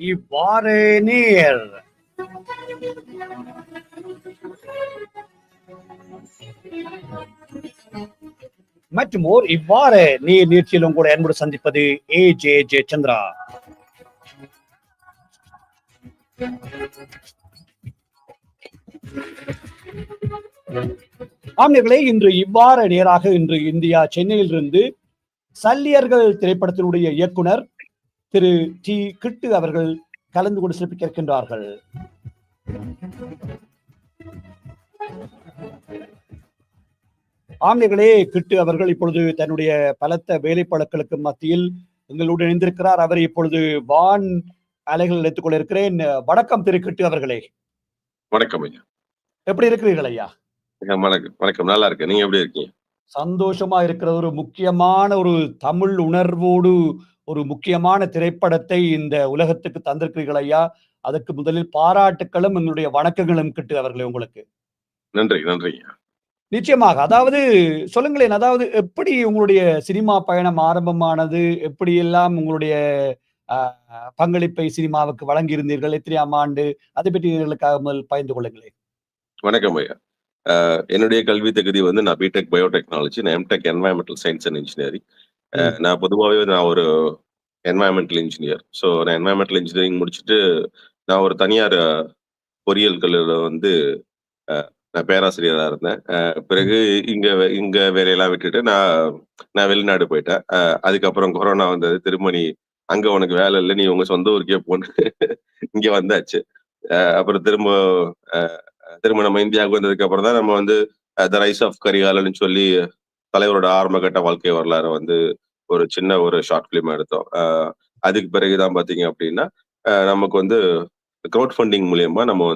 இவ்வாறு நீர் மற்றும் இவ்வாறு நீர்ச்சியிலும் கூட என்பது சந்திப்பது ஜே சந்திரா. ஆம்னர்களே, இன்று இவ்வாறு நேராக இன்று இந்தியா சென்னையிலிருந்து சல்லியர்கள் திரைப்படத்தினுடைய இயக்குனர் திரு டி கிட்டு அவர்கள் கலந்து கொண்டு சிறப்பிக்க இருக்கின்றார்கள். ஆம்னர்களே, கிட்டு அவர்கள் இப்பொழுது தன்னுடைய பலத்த வேலைப்பழக்களுக்கு மத்தியில் எங்களுடன் இணைந்திருக்கிறார். அவர் இப்பொழுது வான் அலைகள் எடுத்துக் கொள்ள இருக்கிறேன். வணக்கம் திரு கிட்டு அவர்களே. வணக்கம் ஐயா. எப்படி இருக்கிறீர்கள் ஐயா? வணக்கம், நல்லா இருக்கு. நீங்க எப்படி இருக்கீங்க? சந்தோஷமா இருக்கிற ஒரு முக்கியமான ஒரு தமிழ் உணர்வோடு ஒரு முக்கியமான திரைப்படத்தை இந்த உலகத்துக்கு தந்திருக்கிறீர்கள் ஐயா. அதற்கு முதலில் பாராட்டுக்களும் எங்களுடைய வணக்கங்களும் கிட்டு அவர்களே உங்களுக்கு. நன்றி நன்றி. நிச்சயமாக. அதாவது சொல்லுங்களேன், அதாவது எப்படி உங்களுடைய சினிமா பயணம் ஆரம்பமானது? எப்படியெல்லாம் உங்களுடைய பங்களிப்பை சினிமாவுக்கு வழங்கியிருந்தீர்கள்? எத்தனையாம் ஆண்டு? அதை பற்றி எங்களுக்காக முதல் பகிர்ந்து கொள்ளுங்களேன். வணக்கம் ஐயா. என்னுடைய கல்வி தகுதி வந்து நான் பிடெக் பயோடெக்னாலஜி, நான் MTech environmental science and engineering. நான் பொதுவாகவே நான் ஒரு என்வாயன்மெண்டல் இன்ஜினியர். ஸோ நான் என்வாயன்மெண்டல் இன்ஜினியரிங் முடிச்சுட்டு நான் ஒரு தனியார் பொறியியல் கல்லூரியில் வந்து நான் பேராசிரியராக இருந்தேன். பிறகு இங்க வேலையெல்லாம் விட்டுட்டு நான் வெளிநாடு போயிட்டேன். அதுக்கப்புறம் கொரோனா வந்தது. திரும்ப அங்க உனக்கு வேலை இல்லை, நீ உங்க சொந்த ஊருக்கே போன்னு இங்க வந்தாச்சு. அப்புறம் திரும்ப நம்ம இந்தியாவுக்கு வந்ததுக்கு அப்புறம் தான் நம்ம வந்து த ரைஸ் ஆஃப் கரிகாலன்னு சொல்லி தலைவரோட ஆரம்ப கட்ட வாழ்க்கை வரலாறு வந்து ஒரு சின்ன ஒரு ஷார்ட் பிலிம் எடுத்தோம். அதுக்கு பிறகுதான் பாத்தீங்க அப்படின்னா நமக்கு வந்து கிரௌட் ஃபண்டிங் மூலியமா நம்ம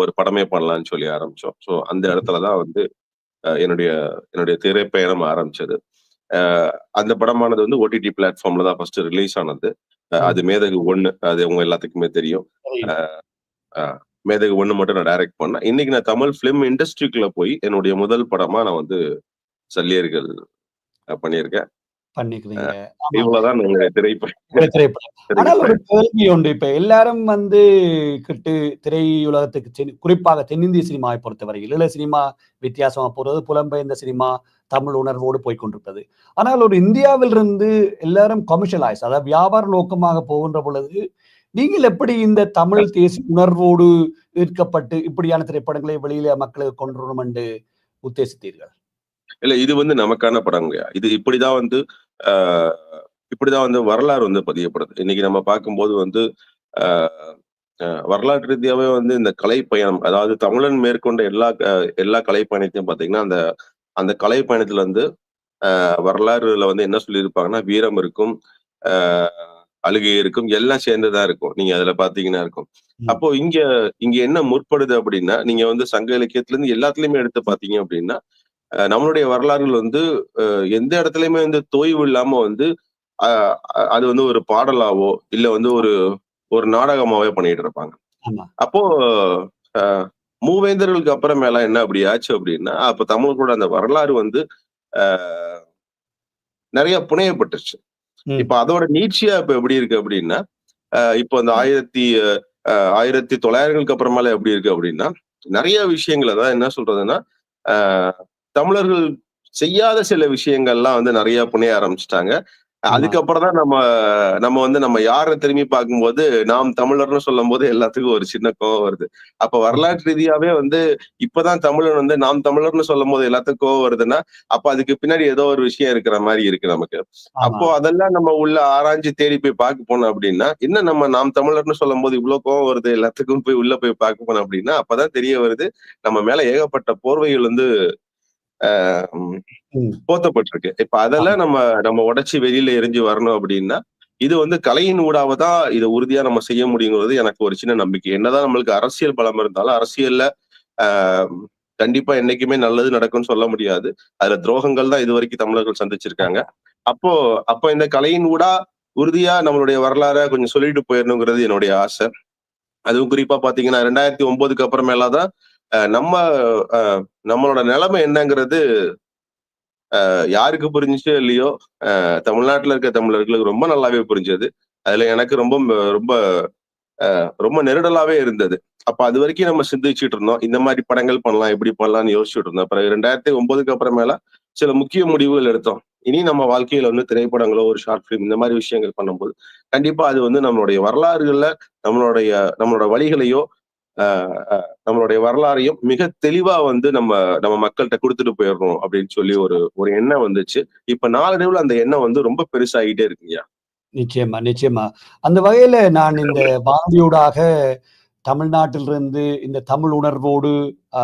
ஒரு படமே பண்ணலாம்னு சொல்லி ஆரம்பிச்சோம். ஸோ அந்த இடத்துலதான் வந்து என்னுடைய திரைப்பயணம் ஆரம்பிச்சது. அந்த படமானது வந்து ஓடிடி பிளாட்ஃபார்ம்ல தான் ஃபர்ஸ்ட் ரிலீஸ் ஆனது. அது மேதகு 1. அது உங்க எல்லாத்துக்குமே தெரியும். மேதகு 1 மட்டும் நான் டைரக்ட் பண்ணேன். இன்னைக்கு நான் தமிழ் பிலிம் இண்டஸ்ட்ரிக்குள்ள போய் என்னுடைய முதல் படமா நான் வந்து சல்லியர்கள் பண்ணியிருக்கேன். இவ்வளவுதான் திரைப்படம். ஆனால் ஒரு கேள்வி உண்டு. இப்ப எல்லாரும் வந்து திரையுலகத்துக்கு குறிப்பாக தென்னிந்திய சினிமாவை பொறுத்தவரையில் இள சினிமா வித்தியாசமா போறது, புலம்பெயர்ந்த சினிமா தமிழ் உணர்வோடு போய்கொண்டிருப்பது. ஆனால் ஒரு இந்தியாவில் இருந்து எல்லாரும் கமர்ஷியலைஸ், அதாவது வியாபார நோக்கமாக போகின்ற பொழுது நீங்கள் எப்படி இந்த தமிழ் தேசிய உணர்வோடு ஈர்க்கப்பட்டு இப்படியான திரைப்படங்களை வெளியில மக்களுக்கு கொண்டு வரணும் என்று உத்தேசித்தீர்கள்? இல்ல, இது வந்து நமக்கான படங்க. இது இப்படிதான் வந்து வரலாறு வந்து பதியப்படுது. இன்னைக்கு நம்ம பார்க்கும்போது வந்து வரலாற்று ரீதியாவே வந்து இந்த கலை பயணம், அதாவது தமிழன் மேற்கொண்ட எல்லா கலை பயணத்தையும் பாத்தீங்கன்னா அந்த கலை பயணத்துல வந்து வரலாறுல வந்து என்ன சொல்லியிருப்பாங்கன்னா, வீரம் இருக்கும், அழுகை இருக்கும், எல்லாம் சேர்ந்துதான் இருக்கும். நீங்க அதுல பாத்தீங்கன்னா இருக்கும். அப்போ இங்க என்ன முற்படுது அப்படின்னா, நீங்க வந்து சங்க இலக்கியத்துல இருந்து எல்லாத்துலயுமே எடுத்து பாத்தீங்க அப்படின்னா, நம்மளுடைய வரலாறுகள் வந்து எந்த இடத்துலயுமே வந்து தொய்வு இல்லாம வந்து அது வந்து ஒரு பாடலாவோ இல்ல வந்து ஒரு நாடகமாவே பண்ணிட்டு இருப்பாங்க. அப்போ மூவேந்தர்களுக்கு அப்புறமேல என்ன அப்படி ஆச்சு அப்படின்னா, அப்ப தமிழர்களோட அந்த வரலாறு வந்து நிறைய புனையப்பட்டுருச்சு. இப்ப அதோட நீட்சியா இப்ப எப்படி இருக்கு அப்படின்னா, இப்போ அந்த 1900களுக்கு அப்புறமேல எப்படி இருக்கு அப்படின்னா, நிறைய விஷயங்கள், அதாவது என்ன சொல்றதுன்னா, தமிழர்கள் செய்யாத சில விஷயங்கள்லாம் வந்து நிறைய புனைய ஆரம்பிச்சுட்டாங்க. அதுக்கப்புறம் தான் நம்ம யாரை திரும்பி பார்க்கும்போது நாம் தமிழர்னு சொல்லும் போது எல்லாத்துக்கும் ஒரு சின்ன கோவம் வருது. அப்ப வரலாற்று ரீதியாவே வந்து இப்பதான் தமிழன் வந்து நாம் தமிழர்னு சொல்லும் போது எல்லாத்துக்கும் கோவம் வருதுன்னா, அப்ப அதுக்கு பின்னாடி ஏதோ ஒரு விஷயம் இருக்கிற மாதிரி இருக்கு நமக்கு. அப்போ அதெல்லாம் நம்ம உள்ள ஆராய்ஞ்சு தேடி போய் பார்க்க போனோம் அப்படின்னா, இன்னும் நம்ம நாம் தமிழர்னு சொல்லும் போது இவ்வளவு கோவம் வருது எல்லாத்துக்கும் போய் உள்ள போய் பார்க்க போனோம் அப்படின்னா, அப்பதான் தெரிய வருது நம்ம மேல ஏகப்பட்ட போர்வைகள் வந்து போத்தப்பட்டிருக்கு. இப்ப அதெல்லாம் நம்ம உடைச்சு வெளியில எரிஞ்சு வரணும் அப்படின்னா, இது வந்து கலையின் ஊடாவதான் இதை உறுதியா நம்ம செய்ய முடியுங்கிறது எனக்கு ஒரு சின்ன நம்பிக்கை. என்னதான் நம்மளுக்கு அரசியல் பலம் இருந்தாலும் அரசியல்ல கண்டிப்பா என்னைக்குமே நல்லது நடக்கும்னு சொல்ல முடியாது. அதுல துரோகங்கள் தான் இது வரைக்கும் தமிழர்கள் சந்திச்சிருக்காங்க. அப்போ இந்த கலையின் ஊடா உறுதியா நம்மளுடைய வரலாற கொஞ்சம் சொல்லிட்டு போயிடணுங்கிறது என்னுடைய ஆசை. அதுவும் குறிப்பா பாத்தீங்கன்னா 2009க்கு அப்புறமேலாதான் நம்மளோட நிலைமை என்னங்கிறது யாருக்கு புரிஞ்சுச்சோ இல்லையோ, தமிழ்நாட்டுல இருக்க தமிழர்களுக்கு ரொம்ப நல்லாவே புரிஞ்சது. அதுல எனக்கு ரொம்ப ரொம்ப நெருடலாவே இருந்தது. அப்ப அது வரைக்கும் நம்ம சிந்திச்சுட்டு இருந்தோம். இந்த மாரி படங்கள் பண்ணலாம், எப்படி பண்ணலாம்ன்னு யோசிச்சுட்டு இருந்தோம். அப்புறம் 2009க்கு அப்புறமேல சில முக்கிய முடிவுகள் எடுத்தோம். இனி நம்ம வாழ்க்கையில வந்து திரைப்படங்களோ, ஒரு ஷார்ட் ஃபிலிம் இந்த மாரி விஷயங்கள் பண்ணும்போது, கண்டிப்பா அது வந்து நம்மளுடைய வரலாறுகள்ல நம்மளுடைய நம்மளோட வழிகளையோ, அ அ நம்மளுடைய வரலாறையும் மிக தெளிவா வந்து நம்ம நம்ம மக்கள்ட்ட குடுத்துட்டு போயிறணும் அப்படின்னு சொல்லி ஒரு ஒரு எண்ணம் வந்துச்சு. இப்ப நாளடைவுல அந்த எண்ணம் வந்து ரொம்ப பெருசாகிட்டே இருக்குங்கய்யா. நிச்சயமா, நிச்சயமா. அந்த வகையில நான் இந்த வானொலியூடாக தமிழ்நாட்டிலிருந்து இந்த தமிழ் உணர்வோடு ஆ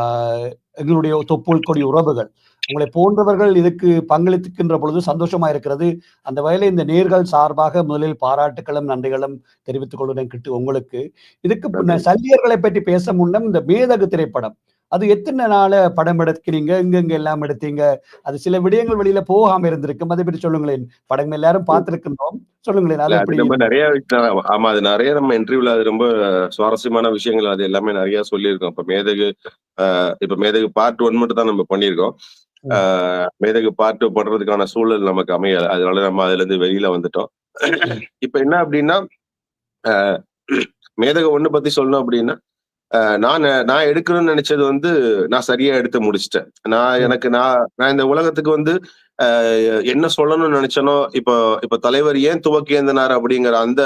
எங்களுடைய தொப்புள் கொடி உறவுகள், உங்களை போன்றவர்கள் இதுக்கு பங்களிக்கின்ற பொழுது சந்தோஷமா இருக்கிறது. அந்த வகையில இந்த நேர்கள் சார்பாக முதலில் பாராட்டுக்களும், நன்றிகளும் தெரிவித்துக் கொள்கிறேன் உங்களுக்கு. இதுக்கு நன்றி. சல்லியர்களை பற்றி பேச முன்னம் இந்த மேதகு திரைப்படம். அது எத்தன நாள படம் எடுக்கிறீங்க? எங்கெங்க எல்லாம் எடுத்தீங்க? அது சில விடயங்கள் வெளியில போகாம இருந்திருக்கும். அதை பற்றி சொல்லுங்களேன். படம் எல்லாரும் பார்த்திருக்கின்றோம். சொல்லுங்களேன். இல்ல அது அது எப்படி நம்ம இருந்தது? நெறைய ஆமா. அது நெறைய நம்ம இன்டர்வியூல அது ரொம்ப சுவாரஸ்யமான விஷயங்கள் அது எல்லாமே நெறைய சொல்லியிருக்கோம். இப்ப மேதகு பார்ட் 1 மட்டும் தான் நம்ம பண்ணியிருக்கோம். ஆ ம், மேதகு பார்ட் 2 பண்றதுக்கான சூழல் நமக்கு அமையல. அதனால நம்ம அதுலருந்து வெளியில வந்துட்டோம். ம். இப்ப என்ன அப்டின்னா, அ மேதகு 1 பத்தி சொல்லணும் அப்டின்னா, நான் எடுக்கணும்னு நெனச்சது வந்து நான் சரியா எடுத்து முடிச்சுட்டேன். ம். நான் இந்த உலகத்துக்கு வந்து என்ன சொல்லணும்னு நெனச்சேனோ, இப்போ இப்ப தலைவர் ஏன் துவக்கி ஏந்தினார் அப்படிங்கிற அந்த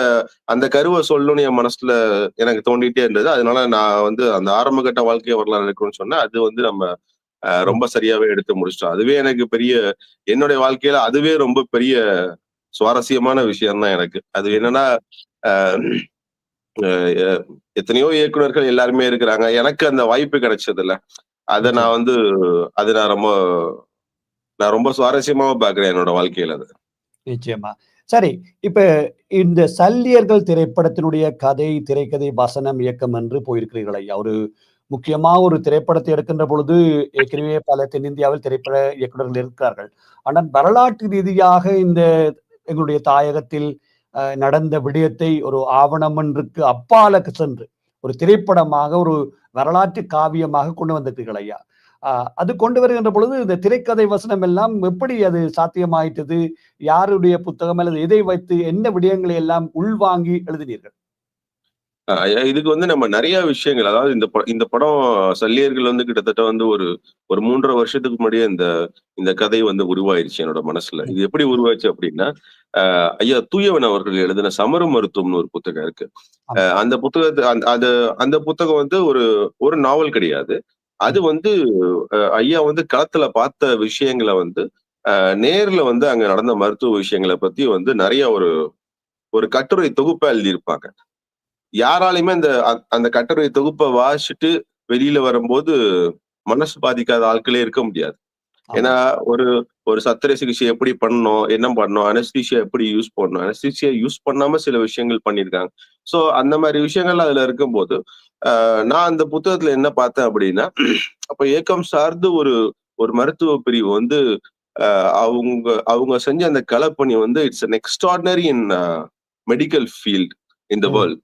அந்த கருவ சொல்லணும்னு என் மனசுல எனக்கு தோண்டிட்டே இருந்தது. அதனால நான் வந்து அந்த ஆரம்ப கட்ட வாழ்க்கை வரலாறு எடுக்கணும்னு சொன்னேன். அது வந்து நம்ம ம். ரொம்ப சரியாவே எடுத்து முடிச்சுட்டோம். அதுவே எனக்கு என்னுடைய வாழ்க்கையில அதுவே ரொம்ப பெரிய சுவாரஸ்யமான விஷயம் தான் எனக்கு. அது என்னன்னா, அ அ எ எத்தனையோ இயக்குனர்கள் எல்லாருமே இருக்கிறாங்க. எனக்கு அந்த வாய்ப்பு கிடைச்சதுல்ல. அத நான் நிச்சயமா, வந்து அது நான் ரொம்ப சுவாரஸ்யமாவும் பார்க்கிறேன் என்னோட வாழ்க்கையில அத. நிச்சயமா. சரி, இப்ப இந்த சல்லியர்கள் திரைப்படத்தினுடைய கதை, திரைக்கதை, வசனம், இயக்கம் என்று போயிருக்கிறீர்கள் ஐயா. ஒரு முக்கியமா ஒரு திரைப்படத்தை எடுக்கின்ற பொழுது, ஏற்கனவே பல தென்னிந்தியாவில் திரைப்பட இயக்குனர்கள் இருக்கிறார்கள். ஆனால் வரலாற்று ரீதியாக இந்த எங்களுடைய தாயகத்தில் நடந்த விடயத்தை ஒரு ஆவணம் ஒன்றுக்கு அப்பால சென்று, ஒரு திரைப்படமாக, ஒரு வரலாற்று காவியமாக கொண்டு வந்திருக்கிறீர்கள் ஐயா. அ அது கொண்டு வருகின்ற பொழுது, இந்த திரைக்கதை வசனம் எல்லாம் எப்படி அது சாத்தியமாயிட்டது? யாருடைய புத்தகம் அல்லது எதை வைத்து என்ன விடயங்களை எல்லாம் உள்வாங்கி எழுதினீர்கள்? அ இதுக்கு வந்து நம்ம நெறைய விஷயங்கள் அதாவது இந்த படம் சல்லியர்கள் வந்து கிட்டத்தட்ட வந்து ஒரு ஒரு 3 1/2 வருஷத்துக்கு முன்னாடியே இந்த இந்த கதை வந்து உருவாயிருச்சு என்னோட மனசுல. ம். இது எப்படி ம். உருவாச்சு அப்படின்னா, ஐயா தூயவன் அவர்கள் எழுதின சமர மருத்துவம்னு ஒரு புத்தகம் இருக்கு. ஆமா. அந்த புத்தகத்த அந்த புத்தகம் வந்து ஒரு ஒரு நாவல் கிடையாது. அது ம். வந்து ஐயா வந்து களத்துல பார்த்த விஷயங்கள வந்து, நேர்ல வந்து அங்க நடந்த மருத்துவ விஷயங்கள பத்தி வந்து நெறைய ஒரு ஒரு கட்டுரை தொகுப்பா எழுதியிருப்பாங்க. யாராலயுமே அந்த கட்டுரை தொகுப்ப வாசிச்சுட்டு வெளியில வரும்போது, மனசு பாதிக்காத ஆட்களே இருக்க முடியாது. ஏன்னா, ஆமாம். ஒரு ஒரு சத்திர சிகிச்சை எப்படி பண்ணணும்? என்ன பண்ணணும்? அனஸ்தீசியா எப்படி யூஸ் பண்ணணும்? அனஸ்தீசியா யூஸ் பண்ணாம சில விஷயங்கள் பண்ணியிருக்காங்க. ஸோ, அந்த மாரி விஷயங்கள் அதுல இருக்கும்போது, நான் அந்த புத்தகத்துல என்ன பார்த்தேன் அப்படின்னா, அப்ப ஏக்கம் சார்ந்து ஒரு ஒரு மருத்துவ பிரிவு வந்து, அ அவங்க அவங்க செஞ்ச அந்த களப்பணி வந்து it's an extraordinary in medical field in the um. World.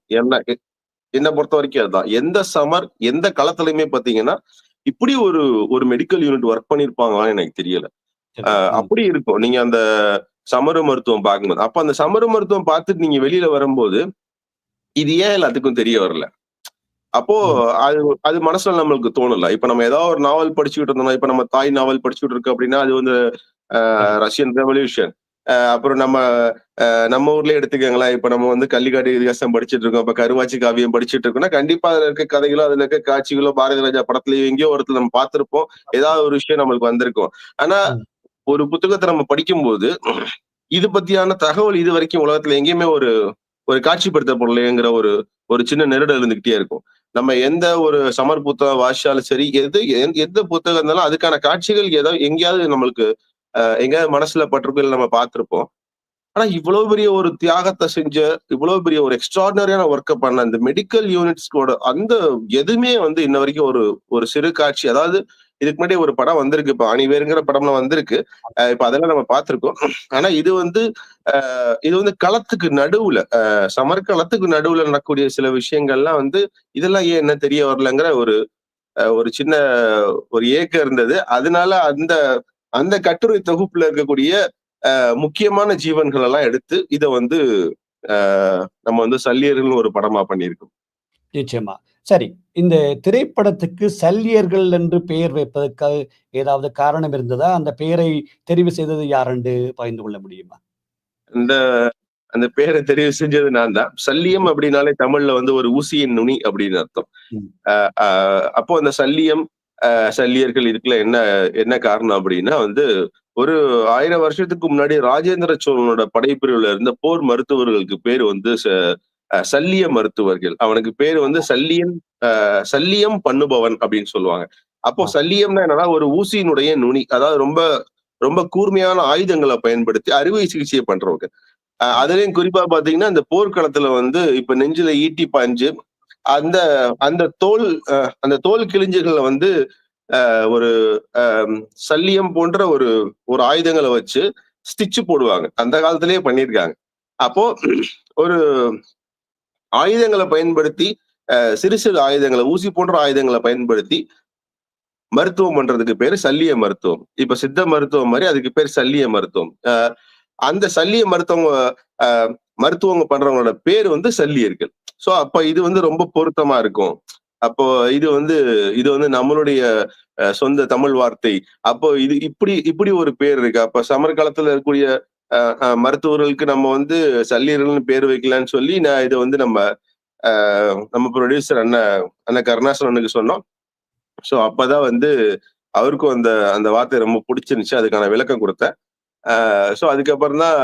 என்ன பொறுத்தவரைக்கும் அதுதான். எந்த களத்திலயுமே பார்த்தீங்கன்னா, இப்படி ஒரு ஒரு மெடிக்கல் யூனிட் ஒர்க் பண்ணியிருப்பாங்களான்னு எனக்கு தெரியல. அ தெரியும். ம். அப்படி இருக்கும். நீங்க அந்த சமர மருத்துவம் பார்க்கும்போது. அப்ப அந்த சமர மருத்துவம் பார்த்துட்டு நீங்க வெளியில வரும்போது, இது ஏன் எல்லாத்துக்கும் தெரிய வரல? அப்போ ம். அது அது மனசுல நம்மளுக்கு தோணல. இப்ப நம்ம ஏதாவது ஒரு நாவல் படிச்சுக்கிட்டு இருந்தோம்னா, இப்ப நம்ம தாய் நாவல் படிச்சுக்கிட்டு இருக்கோம் அப்படின்னா, அது வந்து சரி. Russian revolution. அப்புறம் நம்ம ஊர்லயே எடுத்துக்கங்களேன். இப்ப நம்ம வந்து கள்ளிக்காட்டு இதிகாசம் படிச்சுட்டு இருக்கோம். இப்ப கருவாச்சி காவியம் படிச்சுட்டு இருக்கோம்னா, கண்டிப்பா அதுல இருக்க கதைகளோ, அதுல இருக்க காட்சிகளோ, பாரதி ராஜா படத்துலயோ எங்கேயோ ஒரு இடத்துல நம்ம பார்த்திருப்போம். ஏதாவது ஒரு விஷயம் நம்மளுக்கு வந்திருக்கும். ஆனா, ம். ஒரு புத்தகத்த நம்ம படிக்கும்போது, இது பத்தியான தகவல் இதுவரைக்கும் உலகத்துல எங்கேயுமே ஒரு ஒரு காட்சிப்படுத்தப்படலையேங்கிற ஒரு ஒரு சின்ன நெருடல் இருந்துகிட்டே இருக்கும். நம்ம எந்த ஒரு சமர் புத்தகம் வாசிச்சாலும் சரி, எந்த புத்தகம் இருந்தாலும் அதுக்கான காட்சிகள் எங்கேயாவது நம்மளுக்கு எங்கேயாவது மனசுல பட்டிருக்கும், இல்ல நம்ம பார்த்திருப்போம். ஆனா இவ்வளவு பெரிய ஒரு தியாகத்த செஞ்ச, இவ்வளவு பெரிய ஒரு எக்ஸ்ட்ரார்டினரியான வொர்க்க பண்ண அந்த மெடிக்கல் யூனிட்ஸ்கோட அந்த எதுவுமே வந்து இன்ன வரைக்கும் ஒரு ஒரு சிறு காட்சி அதாவது இதுக்கு முன்னாடி ஒரு படம் வந்திருக்கு. இப்ப அணிவேருங்கிற படம்லாம் வந்திருக்கு. இப்ப அதெல்லாம் நம்ம பார்த்திருக்கோம். ஆனா இது வந்து களத்துக்கு நடுவுல சமர்களத்துக்கு நடுவுல நடக்கக்கூடிய சில விஷயங்கள்லாம் வந்து, இதெல்லாம் ஏன் என்ன தெரிய வரலங்கிற ஒரு சின்ன ஒரு ஏக்கம் இருந்தது. அதனால அந்த அந்த கட்டுரை தொகுப்புல இருக்கக்கூடிய முக்கியமான ஜீவன்கள் எல்லாம் எடுத்து இத வந்து நம்ம வந்து சல்லியர்கள்னு ஒரு படமா பண்ணியிருக்கோம். நிச்சயமா. சரி. இந்த திரைப்படத்துக்கு சல்லியர்கள் என்று பெயர் வைப்பதற்கு ஏதாவது காரணம் இருந்ததா? அந்த பெயரை தெரிவு செய்தது யார் என்று பகிர்ந்து கொள்ள முடியுமா? இந்த அந்த பேர தெரிவு செஞ்சது நான் தான். சல்லியம் அப்படின்னாலே தமிழ்ல வந்து ஒரு ஊசியின் நுனி அப்படின்னு அர்த்தம். ம். அ அ அப்போ அந்த சல்லியம், சல்லியர்கள் இதுக்குள்ள என்ன என்ன காரணம் அப்படின்னா வந்து, ஒரு 1000 வருஷத்துக்கு முன்னாடி ராஜேந்திர சோழனோட படைப்பிரிவுல இருந்த போர் மருத்துவர்களுக்கு பேரு வந்து சல்லிய மருத்துவர்கள். அவனுக்கு பேரு வந்து சல்லியம் பண்ணுபவன் அப்படின்னு சொல்லுவாங்க. அப்போ ஆ. சல்லியம்னா என்னன்னா, ஒரு ஊசியினுடைய நுனி. அதாவது ரொம்ப ரொம்ப கூர்மையான ஆயுதங்கள பயன்படுத்தி அறுவை சிகிச்சை பண்றவங்க. ம். அதுலயும் குறிப்பா பார்த்தீங்கன்னா, இந்த போர்க்களத்துல வந்து இப்ப நெஞ்சில ஈட்டி பாய்ஞ்சு, அந்த அந்த தோல் அந்த தோல் கிழிஞ்சுகள வந்து ஒரு அ சல்லியம் போன்ற ஒரு ஒரு ஆயுதங்கள வச்சு ஸ்டிச் போடுவாங்க. அந்த காலத்திலேயே பண்ணியிருக்காங்க. அப்போ ஒரு ஆயுதங்கள பயன்படுத்தி சிறு சிறு ஆயுதங்கள ஊசி போன்ற ஆயுதங்கள பயன்படுத்தி மருத்துவம் பண்றதுக்கு பேரு சல்லிய மருத்துவம். இப்ப சித்த மருத்துவம் மாரி அதுக்கு பேர் சல்லிய மருத்துவம். அந்த சல்லிய அ மருத்துவங்க பண்றவங்களோட பேரு வந்து சல்லியர்கள். சோ அப்ப இது வந்து ரொம்ப பொருத்தமா இருக்கும். அப்போ இது வந்து இது வந்து நம்மளுடைய சொந்த தமிழ் வார்த்தை. அப்போ இது இப்படி இப்படி ஒரு பேர் இருக்கு. அப்ப சமர் காலத்துல இருக்கக்கூடிய அ அ மருத்துவர்களுக்கு நம்ம வந்து சல்லியர்கள்னு பேர் வைக்கலான்னு சொல்லி, நான் இத வந்து அ நம்ம புரொடியூசர் அண்ணன் கருணாசலனுக்கு சொன்னோம். சோ அப்பதான் வந்து அவருக்கும் அந்த அந்த வார்த்தை ரொம்ப புடிச்சிருந்துச்சு. அதுக்கான விளக்கம் குடுத்தேன். சோ அதுக்கப்புறம் தான்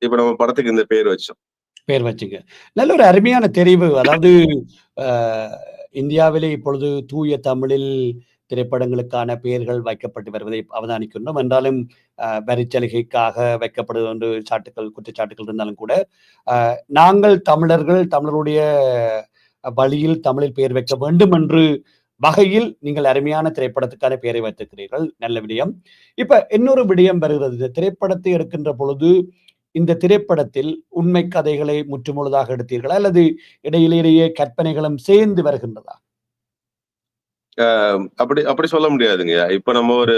இப்ப நம்ம படத்துக்கு இந்த பேர் வச்சோம். பேர் வச்சுங்க. நல்ல ஒரு அருமையான தெரிவு. அதாவது அ இந்தியாவிலே இப்பொழுது தூய தமிழில் திரைப்படங்களுக்கான பெயர்கள் வைக்கப்பட்டு வருவதை அவதானிக்கின்றோம். என்றாலும் வரிச்சலுகைக்காக வைக்கப்படுவது என்று குற்றச்சாட்டுகள் இருந்தாலும் கூட, நாங்கள் தமிழர்கள் தமிழருடைய வழியில் தமிழில் பெயர் வைக்க வேண்டும் என்று வகையில் நீங்கள் அருமையான திரைப்படத்துக்கான பெயரை வைத்திருக்கிறீர்கள். நல்ல விடயம். இப்ப இன்னொரு விடயம் வருகிறது. இந்த திரைப்படத்தை எடுக்கின்ற பொழுது, இந்த திரைப்படத்தில் உண்மை கதைகளை முற்றுமுழுதாக எடுத்தீர்களா? அல்லது இடையிலேயே கற்பனைகளும் சேர்ந்து வருகின்றதா? அப்படி அப்படி சொல்ல முடியாதுங்க. இப்ப நம்ம ஒரு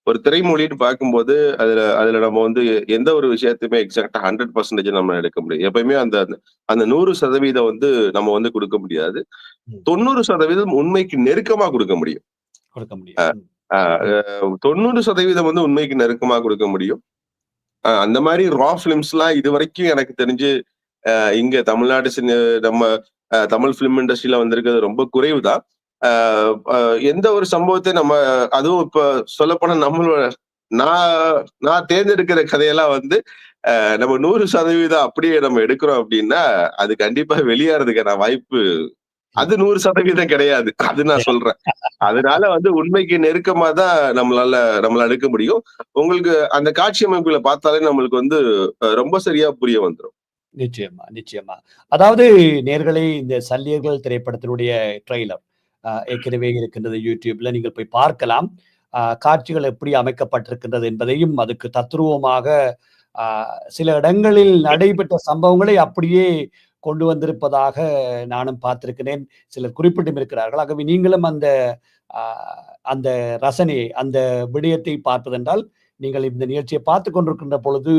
ஒரு திரைமொழின்னு பார்க்கும்போது, அதுல அதுல நம்ம வந்து எந்த ஒரு விஷயத்தையுமே எக்ஸாக்ட்டா 100% நம்ம எடுக்க முடியாது. எப்பயுமே அந்த அந்த அந்த 100% வந்து நம்ம வந்து குடுக்க முடியாது. ம். 90% உண்மைக்கு நெருக்கமா குடுக்க முடியும். கொடுக்க முடியும். ம். அ ம். 90% வந்து உண்மைக்கு நெருக்கமா குடுக்க முடியும். அந்த மாரி ரா ஃபிலிம்ஸ்லாம் இதுவரைக்கும் எனக்கு தெரிஞ்சு, இங்க தமிழ்நாடு நம்ம தமிழ் ஃபிலிம் இண்டஸ்ட்ரில வந்திருக்கிறது ரொம்ப குறைவு தான். அ அ எந்த ஒரு சம்பவத்தை நம்ம அதுவும் இப்ப சொல்லப்போனா நான் நான் தேர்ந்தெடுக்கிற கதையெல்லாம் வந்து, நம்ம 100% அப்படியே நம்ம எடுக்கிறோம் அப்படின்னா, அது கண்டிப்பா வெளியேறதுக்கான வாய்ப்பு அது ம். 100% கிடையாது. அது நான் சொல்றேன். அதனால வந்து உண்மைக்கு நெருக்கமா தான் நம்மளால எடுக்க முடியும். உங்களுக்கு அந்த காட்சி அமைப்புகள பார்த்தாலே நம்மளுக்கு வந்து ரொம்ப சரியா புரிய வந்துரும். நிச்சயமா, நிச்சயமா. அதாவது நேயர்களே இந்த சல்லியர்கள் திரைப்படத்தினுடைய ட்ரெய்லர் ஏற்கனவே இருக்கின்றது YouTubeல நீங்கள் போய் பார்க்கலாம். காட்சிகள் எப்படி அமைக்கப்பட்டிருக்கின்றது என்பதையும் அதுக்கு தத்ரூவமாக அ சில இடங்களில் நடைபெற்ற சம்பவங்களை அப்படியே கொண்டு வந்திருப்பதாக நானும் பார்த்திருக்கிறேன். சிலர் குறிப்பிட்டும் இருக்கிறார்கள். ஆகவே நீங்களும் அ அந்த ரசனையை, அந்த விடயத்தை பார்ப்பதென்றால், நீங்கள் இந்த நிகழ்ச்சியை பார்த்துக் கொண்டிருக்கின்ற பொழுது,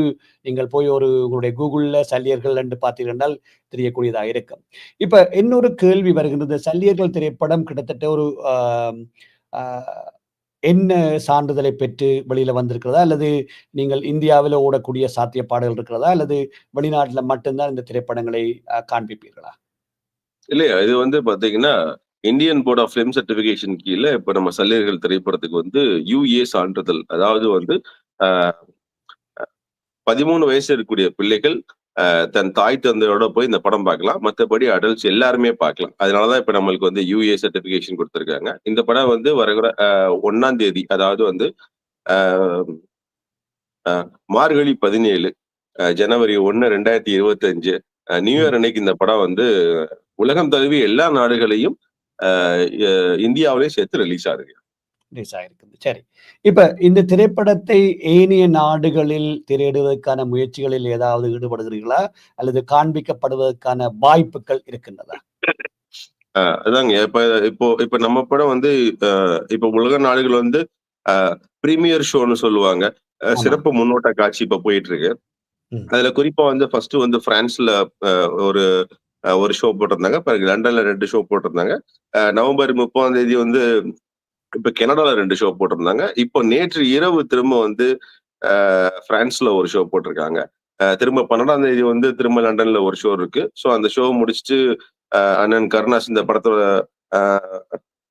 நீங்கள் போய் உங்களுடைய Googleல சல்லியர்கள் என்று பார்த்தீர்கள் என்றால் தெரியக்கூடியதாக இருக்கும். இப்ப இன்னொரு கேள்வி வருகின்றது. சல்லியர்கள் திரைப்படம் கிட்டத்தட்ட ஒரு அ அ என்ன சான்றிதழை பெற்று வெளியில வந்திருக்கிறதா? அல்லது நீங்கள் இந்தியாவில ஓடக்கூடிய சாத்தியப்பாடுகள் இருக்கிறதா? அல்லது வெளிநாட்டில மட்டும் தான் இந்த திரைப்படங்களை காண்பிப்பீர்களா? இல்லையா இது வந்து பார்த்தீங்கன்னா, Indian board of film certification கீழ இப்ப நம்ம சல்லியர்கள் திரைப்படத்துக்கு வந்து யுஏ சான்றிதழ். அதாவது வந்து அ 13 வயசு இருக்கக்கூடிய பிள்ளைகள் தன் தாய் தந்தையோட போய் இந்த படம் பார்க்கலாம். மத்தபடி அடல்ட்ஸ் எல்லாருமே பார்க்கலாம். அதனால தான் இப்ப நம்மளுக்கு வந்து யுஏ சர்டிஃபிகேஷன் குடுத்துருக்காங்க. இந்த படம் வந்து வருகிற 1ஆம் தேதி அதாவது வந்து அ அ மார்கழி 17 ஜனவரி 1, 2025 நியூ ம். இயர் அன்னைக்கு இந்த படம் வந்து உலகம் தழுவிய எல்லா நாடுகளையும் அ எ இந்தியாவிலயும் சேர்த்து ரிலீஸ் ஆகுது. ரிலீஸ் ஆயிருக்குது. சரி. இப்ப இந்த திரைப்படத்தை ஏனைய நாடுகளில் திரையிடுவதற்கான முயற்சிகளில் ஏதாவது ஈடுபடுகிறீர்களா? அல்லது காண்பிக்கப்படுவதற்கான வாய்ப்புகள் இருக்கின்றதா? அதாங்க இப்ப இப்போ இப்ப நம்ம படம் வந்து அ இப்ப உலக நாடுகள் வந்து அ பிரீமியர் ஷோன்னு சொல்லுவாங்க. ஆமாம். சிறப்பு முன்னோட்ட காட்சி இப்ப போயிட்டு இருக்கு. ம். அதுல குறிப்பா வந்து ஃபர்ஸ்ட் வந்து பிரான்ஸ்ல ஒரு ஒரு ஷோ போட்டிருந்தாங்க. பிறகு லண்டன்ல 2 ஷோ போட்டிருந்தாங்க. நவம்பர் 30ஆம் தேதி வந்து இப்ப கனடால 2 ஷோ போட்டிருந்தாங்க. இப்போ நேற்று இரவு திரும்ப வந்து பிரான்ஸ்ல ஒரு ஷோ போட்டிருக்காங்க. திரும்ப 12ஆம் தேதி வந்து திரும்ப லண்டன்ல ஒரு ஷோ இருக்கு. ஸோ அந்த ஷோ முடிச்சுட்டு அண்ணன் கருணாஸ் இந்த படத்தோட அ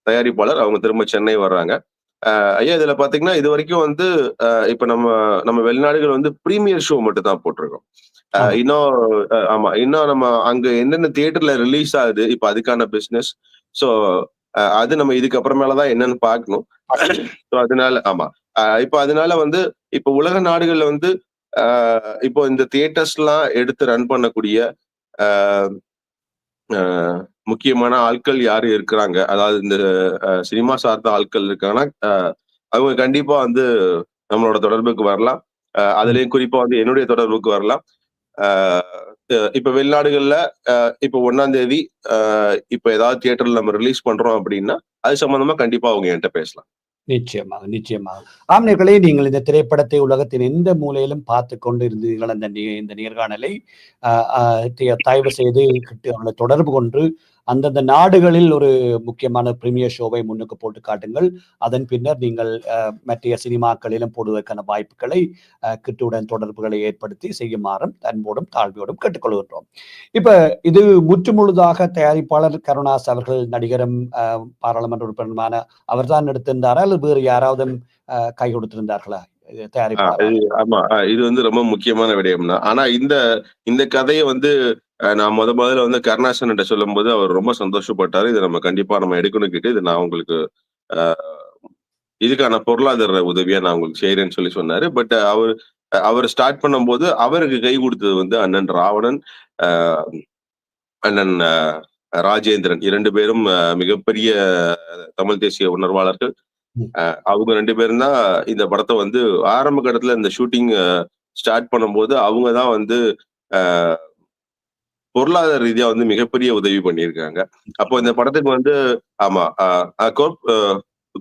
தயாரிப்பாளர் அவங்க திரும்ப சென்னை வர்றாங்க. ஐயா இதுல பார்த்தீங்கன்னா, இதுவரைக்கும் வந்து இப்ப நம்ம நம்ம வெளிநாடுகள் வந்து பிரீமியர் ஷோ மட்டும் தான் போட்டுருக்கோம். ஆமா. இன்னும் ஆமா. இன்னும் நம்ம அங்க என்னென்ன தியேட்டர்ல ரிலீஸ் ஆகுது, இப்ப அதுக்கான பிசினஸ். ஸோ அது நம்ம இதுக்கு அப்புறமேல தான் என்னன்னு பார்க்கணும். ஸோ அதனால ஆமா. இப்ப அதனால வந்து இப்ப உலக நாடுகள்ல வந்து அ இப்போ இந்த தியேட்டர்ஸ்லாம் எடுத்து ரன் பண்ணக்கூடிய அ அ முக்கியமான ஆட்கள் யாரு இருக்கிறாங்க? அதாவது இந்த சினிமா சார்ந்த ஆட்கள் இருக்காங்கன்னா, அவங்க கண்டிப்பா வந்து நம்மளோட தொடர்புக்கு வரலாம். ம். அதிலயும் குறிப்பா வந்து என்னுடைய தொடர்புக்கு வரலாம். அ இப்ப வெளிநாடுகள்ல இப்ப 1ஆம் தேதி அ இப்ப ஏதாவது தியேட்டர்ல நம்ம ரிலீஸ் பண்றோம் அப்டின்னா, அது சம்மந்தமா கண்டிப்பா அவங்க என்ட்ட பேசலாம். நிச்சயமாக, நிச்சயமாக. ஆம் நேயர்களே, நீங்கள் இந்த திரைப்படத்தை உலகத்தின் எந்த மூலையிலும் பார்த்துக் கொண்டு இருந்தீர்கள் இந்த நேர்காணலை. அ அ தயவு செய்து அவர்களை தொடர்பு கொண்டு அந்தந்த நாடுகளில் ஒரு முக்கியமான பிரீமியர் ஷோவை முன்னுக்கு போட்டு காட்டுங்கள். அதன் பின்னர் நீங்கள் மற்றைய சினிமாக்களிலும் போடுவதற்கான வாய்ப்புகளை கிட்டுவுடன் தொடர்புகளை ஏற்படுத்தி செய்யுமாறும் அன்போடும் தாழ்மையோடும் கேட்டுக்கொள்கின்றோம். இப்ப இது முற்றுமுழுதாக தயாரிப்பாளர் கருணாஸ் அவர்கள் நடிகரும் பாராளுமன்ற உறுப்பினருமான அவர்தான் எடுத்திருந்தாரா? அல்லது வேறு யாராவது கை கொடுத்திருந்தார்களா? இது தயாரிப்பாளரா? இது ஆமா. இது வந்து ரொம்ப முக்கியமான விடயம் தான். ஆனா இந்த இந்த கதைய வந்து நான் முதல்ல வந்து கருணாசன்ட்ட சொல்லும்போது அவர் ரொம்ப சந்தோஷப்பட்டாரு. இத நம்ம கண்டிப்பா நம்ம எடுக்கணும் கிட்டு. இத நான் உங்களுக்கு அ இதுக்கான பொருளாதார உதவியா நான் உங்களுக்கு செய்றேன்னு சொன்னாரு. பட் அவரு ஸ்டார்ட் பண்ணும்போது அவருக்கு கை குடுத்தது வந்து அண்ணன் ராவணன், அ அண்ணன் ராஜேந்திரன் 2 பேரும் மிகப்பெரிய தமிழ் தேசிய உணர்வாளர்கள். ம். அவங்க 2 பேரும் தான் இந்த படத்த வந்து ஆரம்ப கட்டத்துல இந்த ஷூட்டிங் ஸ்டார்ட் பண்ணும்போது, அவங்க தான் வந்து அ பொருளாதார ரீதியா வந்து மிகப்பெரிய உதவி பண்ணியிருக்காங்க. அப்போ இந்த நிச்சயமாக. படத்துக்கு வந்து ஆமா. அ அ கோ அ